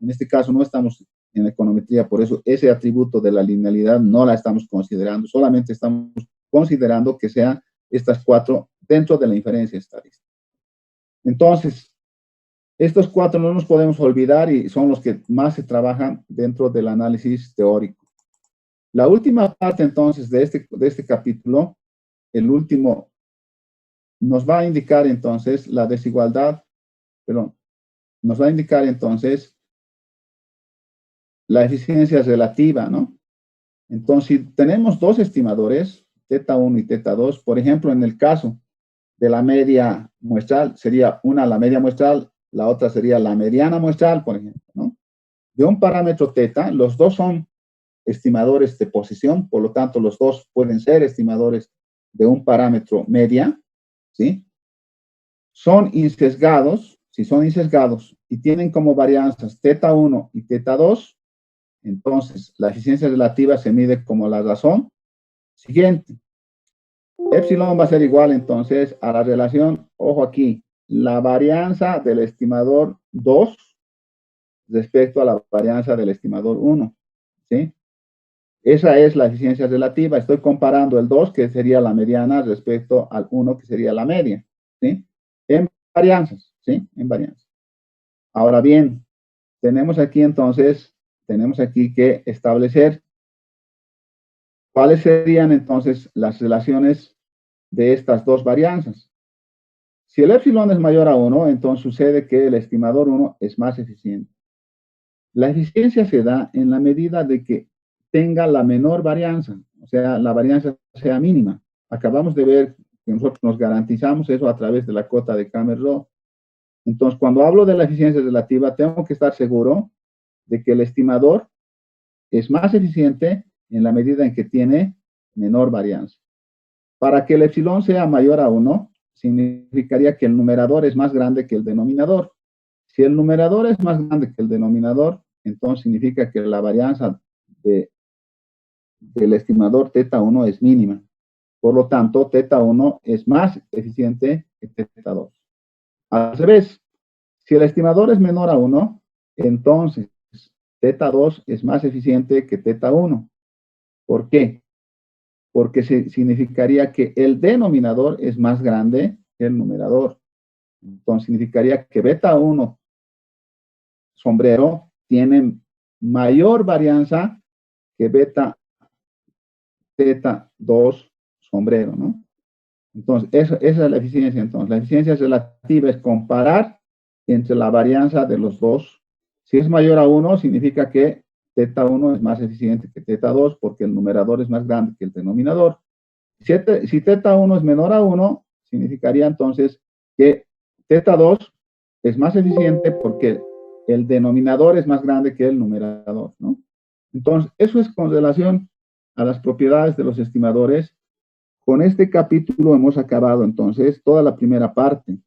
En este caso no estamos en econometría, por eso ese atributo de la linealidad no la estamos considerando, solamente estamos considerando que sean estas 4 dentro de la inferencia estadística. Entonces, estos 4 no nos podemos olvidar y son los que más se trabajan dentro del análisis teórico. La última parte, entonces, de este capítulo, el último, nos va a indicar, entonces, la desigualdad, nos va a indicar, entonces, la eficiencia relativa, ¿no? Entonces, si tenemos dos estimadores, θ1 y θ2, por ejemplo, en el caso de la media muestral sería una la media muestral, la otra sería la mediana muestral, por ejemplo, ¿no? De un parámetro teta, los dos son estimadores de posición, por lo tanto, los dos pueden ser estimadores de un parámetro media, ¿sí? Son insesgados, si son insesgados y tienen como varianzas teta 1 y teta 2, entonces la eficiencia relativa se mide como la razón siguiente. Epsilon va a ser igual entonces a la relación, ojo aquí, la varianza del estimador 2 respecto a la varianza del estimador 1, ¿sí? Esa es la eficiencia relativa. Estoy comparando el 2, que sería la mediana, respecto al 1, que sería la media, ¿sí? En varianzas, ¿sí? En varianzas. Ahora bien, tenemos aquí entonces, tenemos aquí que establecer cuáles serían entonces las relaciones de estas dos varianzas. Si el epsilon es mayor a 1, entonces sucede que el estimador 1 es más eficiente. La eficiencia se da en la medida de que tenga la menor varianza, o sea, la varianza sea mínima. Acabamos de ver que nosotros nos garantizamos eso a través de la cota de Cramer-Roth. Entonces, cuando hablo de la eficiencia relativa, tengo que estar seguro de que el estimador es más eficiente en la medida en que tiene menor varianza. Para que el epsilon sea mayor a 1, significaría que el numerador es más grande que el denominador. Si el numerador es más grande que el denominador, entonces significa que la varianza del estimador teta 1 es mínima. Por lo tanto, teta 1 es más eficiente que teta 2. Al revés, si el estimador es menor a 1, entonces teta 2 es más eficiente que teta 1. ¿Por qué? Porque significaría que el denominador es más grande que el numerador. Entonces significaría que beta 1 sombrero tiene mayor varianza que beta teta 2 sombrero, ¿no? Entonces, esa es la eficiencia. Entonces, la eficiencia relativa es comparar entre la varianza de los dos. Si es mayor a 1, significa que teta 1 es más eficiente que teta 2 porque el numerador es más grande que el denominador. Si teta 1 es menor a 1, significaría entonces que teta 2 es más eficiente porque el denominador es más grande que el numerador, ¿no? Entonces, eso es con relación a las propiedades de los estimadores. Con este capítulo hemos acabado entonces toda la primera parte.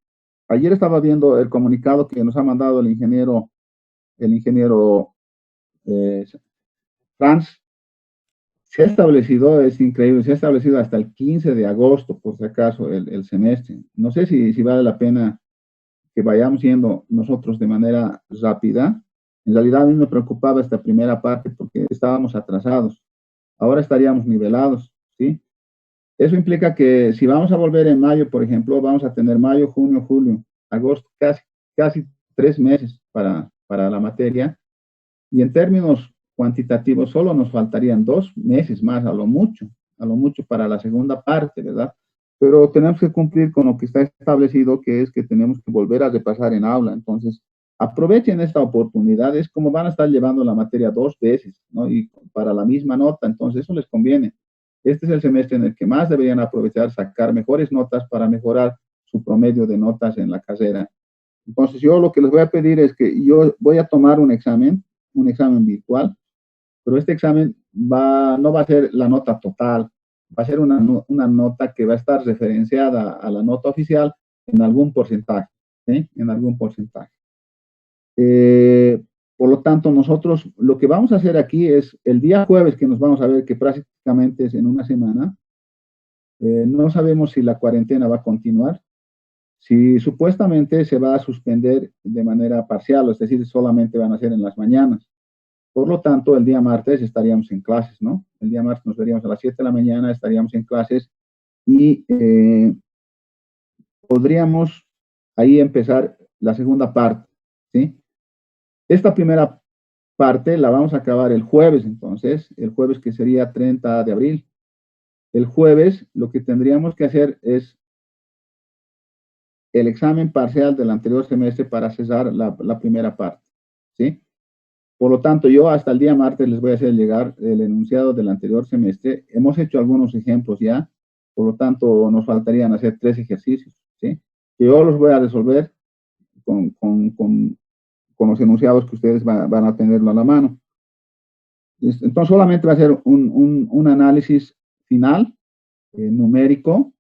Ayer estaba viendo el comunicado que nos ha mandado el ingeniero Franz. Se ha establecido, es increíble, se ha establecido hasta el 15 de agosto, por si acaso, el semestre. No sé si vale la pena que vayamos yendo nosotros de manera rápida. En realidad a mí me preocupaba esta primera parte porque estábamos atrasados. Ahora estaríamos nivelados, ¿sí? Eso implica que si vamos a volver en mayo, por ejemplo, vamos a tener mayo, junio, julio, agosto, casi 3 meses para la materia. Y en términos cuantitativos, solo nos faltarían 2 meses más, a lo mucho para la segunda parte, ¿verdad? Pero tenemos que cumplir con lo que está establecido, que es que tenemos que volver a repasar en aula. Entonces, aprovechen esta oportunidad. Es como van a estar llevando la materia 2 veces, ¿no? Y para la misma nota, entonces eso les conviene. Este es el semestre en el que más deberían aprovechar, sacar mejores notas para mejorar su promedio de notas en la carrera. Entonces, yo lo que les voy a pedir es que yo voy a tomar un examen virtual, pero este examen no va a ser la nota total, va a ser una nota que va a estar referenciada a la nota oficial en algún porcentaje, ¿sí? En algún porcentaje. Por lo tanto, nosotros lo que vamos a hacer aquí es el día jueves, que nos vamos a ver, que prácticamente es en una semana. No sabemos si la cuarentena va a continuar, si supuestamente se va a suspender de manera parcial, es decir, solamente van a ser en las mañanas. Por lo tanto, el día martes estaríamos en clases, ¿no? El día martes nos veríamos a las 7 de la mañana, estaríamos en clases y podríamos ahí empezar la segunda parte, ¿sí? Esta primera parte la vamos a acabar el jueves, entonces, el jueves que sería 30 de abril. El jueves lo que tendríamos que hacer es el examen parcial del anterior semestre para cesar la primera parte, ¿sí? Por lo tanto, yo hasta el día martes les voy a hacer llegar el enunciado del anterior semestre. Hemos hecho algunos ejemplos ya, por lo tanto, nos faltarían hacer 3 ejercicios. ¿sí? Que yo los voy a resolver con los enunciados que ustedes van a tenerlo a la mano. Entonces, solamente va a ser un análisis final, numérico,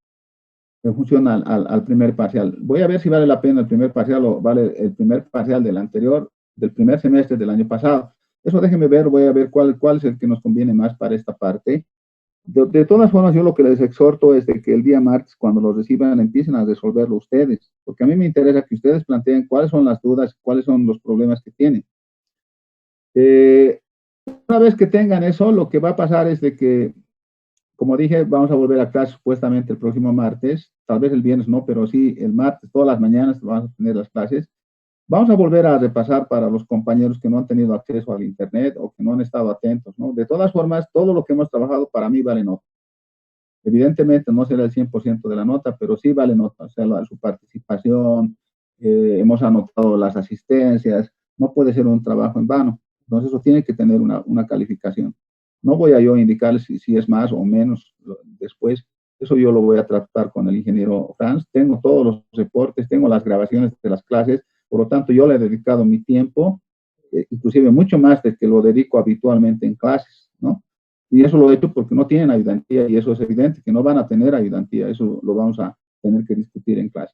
en función al primer parcial. Voy a ver si vale la pena el primer parcial o vale el primer parcial del anterior, del primer semestre del año pasado. Eso déjenme ver, voy a ver cuál es el que nos conviene más para esta parte. De todas formas, yo lo que les exhorto es de que el día martes, cuando lo reciban, empiecen a resolverlo ustedes, porque a mí me interesa que ustedes planteen cuáles son las dudas, cuáles son los problemas que tienen. Una vez que tengan eso, lo que va a pasar es de que, como dije, vamos a volver a clase supuestamente el próximo martes, tal vez el viernes no, pero sí el martes, todas las mañanas vamos a tener las clases. Vamos a volver a repasar para los compañeros que no han tenido acceso al Internet o que no han estado atentos, ¿no? De todas formas, todo lo que hemos trabajado para mí vale nota. Evidentemente no será el 100% de la nota, pero sí vale nota, o sea, su participación, hemos anotado las asistencias, no puede ser un trabajo en vano. Entonces eso tiene que tener una calificación. No voy a yo indicar si es más o menos después, eso yo lo voy a tratar con el ingeniero Franz. Tengo todos los reportes, tengo las grabaciones de las clases, por lo tanto yo le he dedicado mi tiempo, inclusive mucho más de que lo dedico habitualmente en clases, ¿no? Y eso lo he hecho porque no tienen ayudantía y eso es evidente, que no van a tener ayudantía, eso lo vamos a tener que discutir en clase.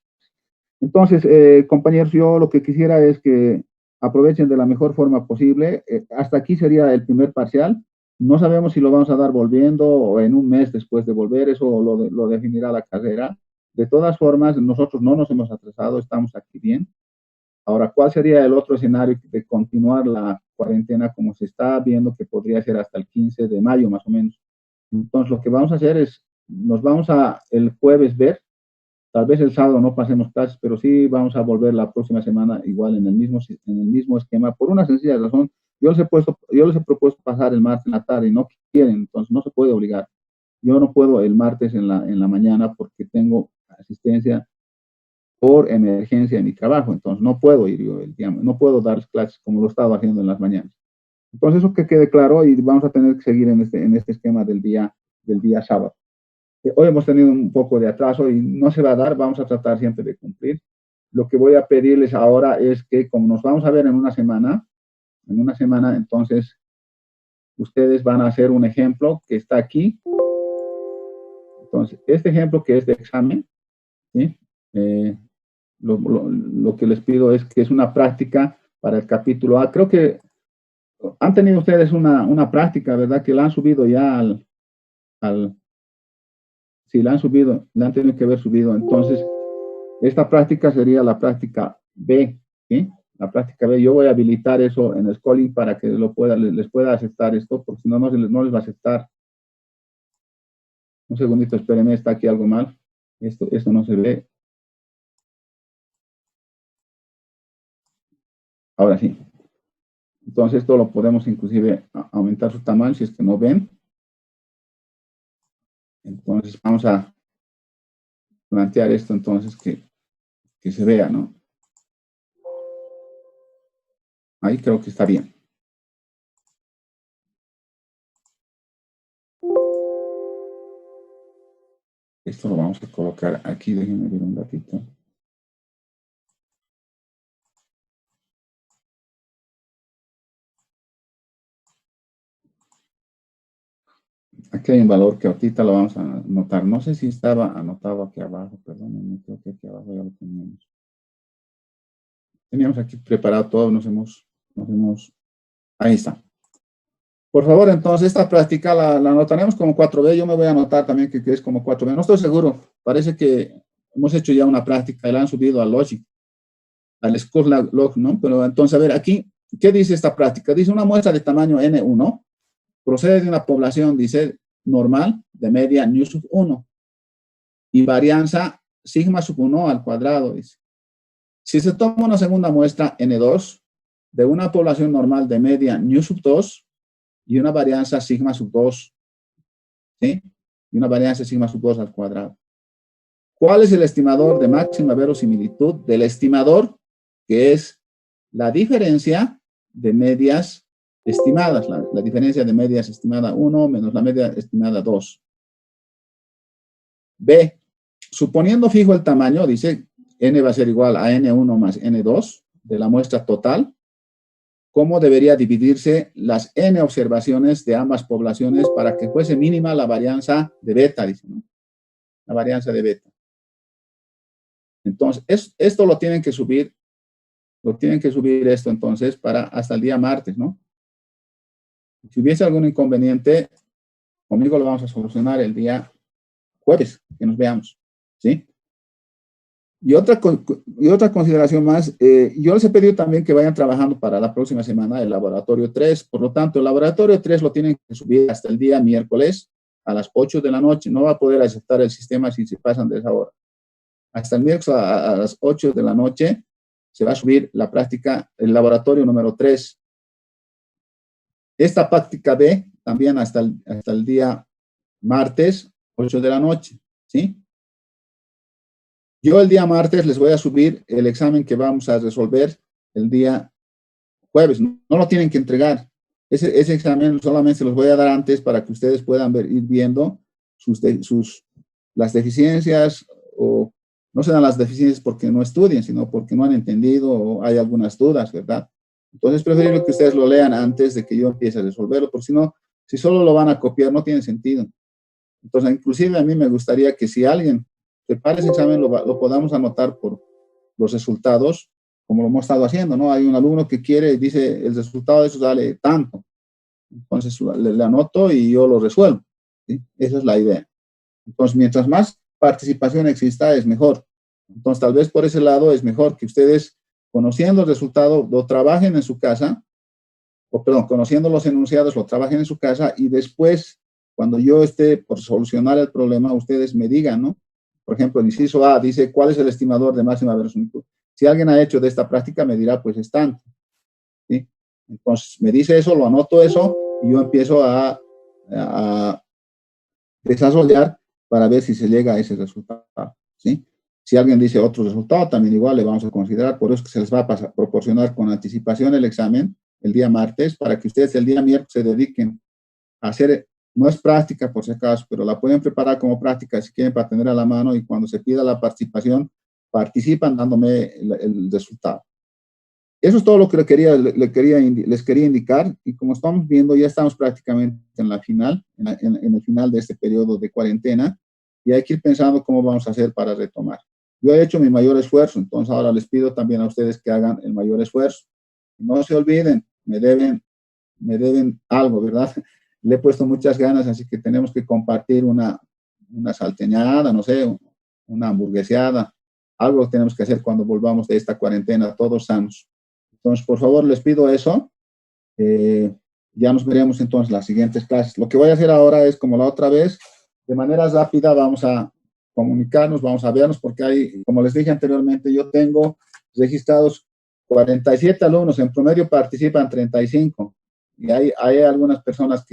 Entonces, compañeros, yo lo que quisiera es que aprovechen de la mejor forma posible. Hasta aquí sería el primer parcial. No sabemos si lo vamos a dar volviendo o en un mes después de volver, eso lo definirá la carrera. De todas formas, nosotros no nos hemos atrasado, estamos aquí bien. Ahora, ¿cuál sería el otro escenario de continuar la cuarentena como se está viendo que podría ser hasta el 15 de mayo más o menos? Entonces, lo que vamos a hacer es, nos vamos a el jueves ver, tal vez el sábado no pasemos clases, pero sí vamos a volver la próxima semana igual en el mismo esquema, por una sencilla razón. Yo les he propuesto pasar el martes en la tarde y no quieren, entonces no se puede obligar. Yo no puedo el martes en la mañana porque tengo asistencia por emergencia en mi trabajo, entonces no puedo ir yo no puedo dar clases como lo estaba haciendo en las mañanas. Entonces eso que quede claro y vamos a tener que seguir en este esquema del día sábado. Hoy hemos tenido un poco de atraso y no se va a dar, vamos a tratar siempre de cumplir. Lo que voy a pedirles ahora es que como nos vamos a ver en una semana, entonces ustedes van a hacer un ejemplo que está aquí. Entonces, este ejemplo que es de examen, ¿sí? Lo que les pido es que es una práctica para el capítulo A. Creo que han tenido ustedes una práctica, ¿verdad? Que la han subido ya sí, la han subido, la han tenido que haber subido. Entonces, esta práctica sería la práctica B, ¿sí? La práctica B, yo voy a habilitar eso en el Scholar para que les pueda aceptar esto, porque si no, no les va a aceptar. Un segundito, espérenme, está aquí algo mal. Esto no se ve. Ahora sí. Entonces, esto lo podemos inclusive aumentar su tamaño si es que no ven. Entonces, vamos a plantear esto entonces que se vea, ¿no? Ahí creo que está bien. Esto lo vamos a colocar aquí, déjenme ver un ratito. Aquí hay un valor que ahorita lo vamos a anotar. No sé si estaba anotado aquí abajo, perdón, creo que aquí abajo ya lo teníamos. Teníamos aquí preparado todo, ahí está. Por favor, entonces, esta práctica la anotaremos como 4B. Yo me voy a anotar también que es como 4B. No estoy seguro. Parece que hemos hecho ya una práctica y la han subido al Logic, al Schoolog, ¿no? Pero entonces, a ver, aquí, ¿qué dice esta práctica? Dice una muestra de tamaño N1 procede de una población, dice, normal, de media nu sub 1 y varianza sigma sub 1 al cuadrado, dice. Si se toma una segunda muestra N2 de una población normal de media nu sub 2 y una varianza sigma sub 2, ¿sí? Y una varianza sigma sub 2 al cuadrado. ¿Cuál es el estimador de máxima verosimilitud del estimador, que es la diferencia de medias estimadas, la diferencia de medias estimada 1 menos la media estimada 2? B, suponiendo fijo el tamaño, dice, n va a ser igual a n1 más n2 de la muestra total, ¿cómo debería dividirse las n observaciones de ambas poblaciones para que fuese mínima la varianza de beta, dice, ¿no? La varianza de beta. Entonces, esto lo tienen que subir esto entonces para hasta el día martes, ¿no? Si hubiese algún inconveniente, conmigo lo vamos a solucionar el día jueves, que nos veamos, ¿sí? Y otra consideración más, yo les he pedido también que vayan trabajando para la próxima semana el laboratorio 3, por lo tanto, el laboratorio 3 lo tienen que subir hasta el día miércoles a las 8 de la noche, no va a poder aceptar el sistema si se pasan de esa hora. Hasta el miércoles a las 8 de la noche se va a subir la práctica, el laboratorio número 3. Esta práctica B también hasta el día martes, 8 de la noche, ¿sí? Yo el día martes les voy a subir el examen que vamos a resolver el día jueves. No lo tienen que entregar. Ese examen solamente se los voy a dar antes para que ustedes puedan ir viendo las deficiencias, o no se dan las deficiencias porque no estudien, sino porque no han entendido o hay algunas dudas, ¿verdad? Entonces, preferible que ustedes lo lean antes de que yo empiece a resolverlo, porque si no, si solo lo van a copiar, no tiene sentido. Entonces, inclusive a mí me gustaría que si alguien prepara ese examen, lo podamos anotar por los resultados, como lo hemos estado haciendo, ¿no? Hay un alumno que quiere y dice, el resultado de eso sale tanto. Entonces, le anoto y yo lo resuelvo, ¿sí? Esa es la idea. Entonces, mientras más participación exista, es mejor. Entonces, tal vez por ese lado es mejor que ustedes, conociendo el resultado, lo trabajen en su casa, conociendo los enunciados, lo trabajen en su casa y después, cuando yo esté por solucionar el problema, ustedes me digan, ¿no? Por ejemplo, el inciso A dice, ¿cuál es el estimador de máxima verosimilitud? Si alguien ha hecho de esta práctica, me dirá, pues es tanto, ¿sí? Entonces, me dice eso, lo anoto eso y yo empiezo a desarrollar para ver si se llega a ese resultado, ¿sí? Si alguien dice otro resultado, también igual le vamos a considerar, por eso que se les va a proporcionar con anticipación el examen el día martes, para que ustedes el día miércoles se dediquen a hacer, no es práctica por si acaso, pero la pueden preparar como práctica si quieren para tener a la mano, y cuando se pida la participación, participan dándome el resultado. Eso es todo lo que les quería indicar, y como estamos viendo, ya estamos prácticamente en la final, en el final de este periodo de cuarentena, y hay que ir pensando cómo vamos a hacer para retomar. Yo he hecho mi mayor esfuerzo, entonces ahora les pido también a ustedes que hagan el mayor esfuerzo. No se olviden, me deben algo, ¿verdad? Le he puesto muchas ganas, así que tenemos que compartir una salteñada, no sé, una hamburgueseada, algo tenemos que hacer cuando volvamos de esta cuarentena, todos sanos. Entonces, por favor, les pido eso. Ya nos veremos entonces en las siguientes clases. Lo que voy a hacer ahora es, como la otra vez, de manera rápida vamos a comunicarnos, vamos a vernos, porque hay, como les dije anteriormente, yo tengo registrados 47 alumnos, en promedio participan 35, y hay algunas personas que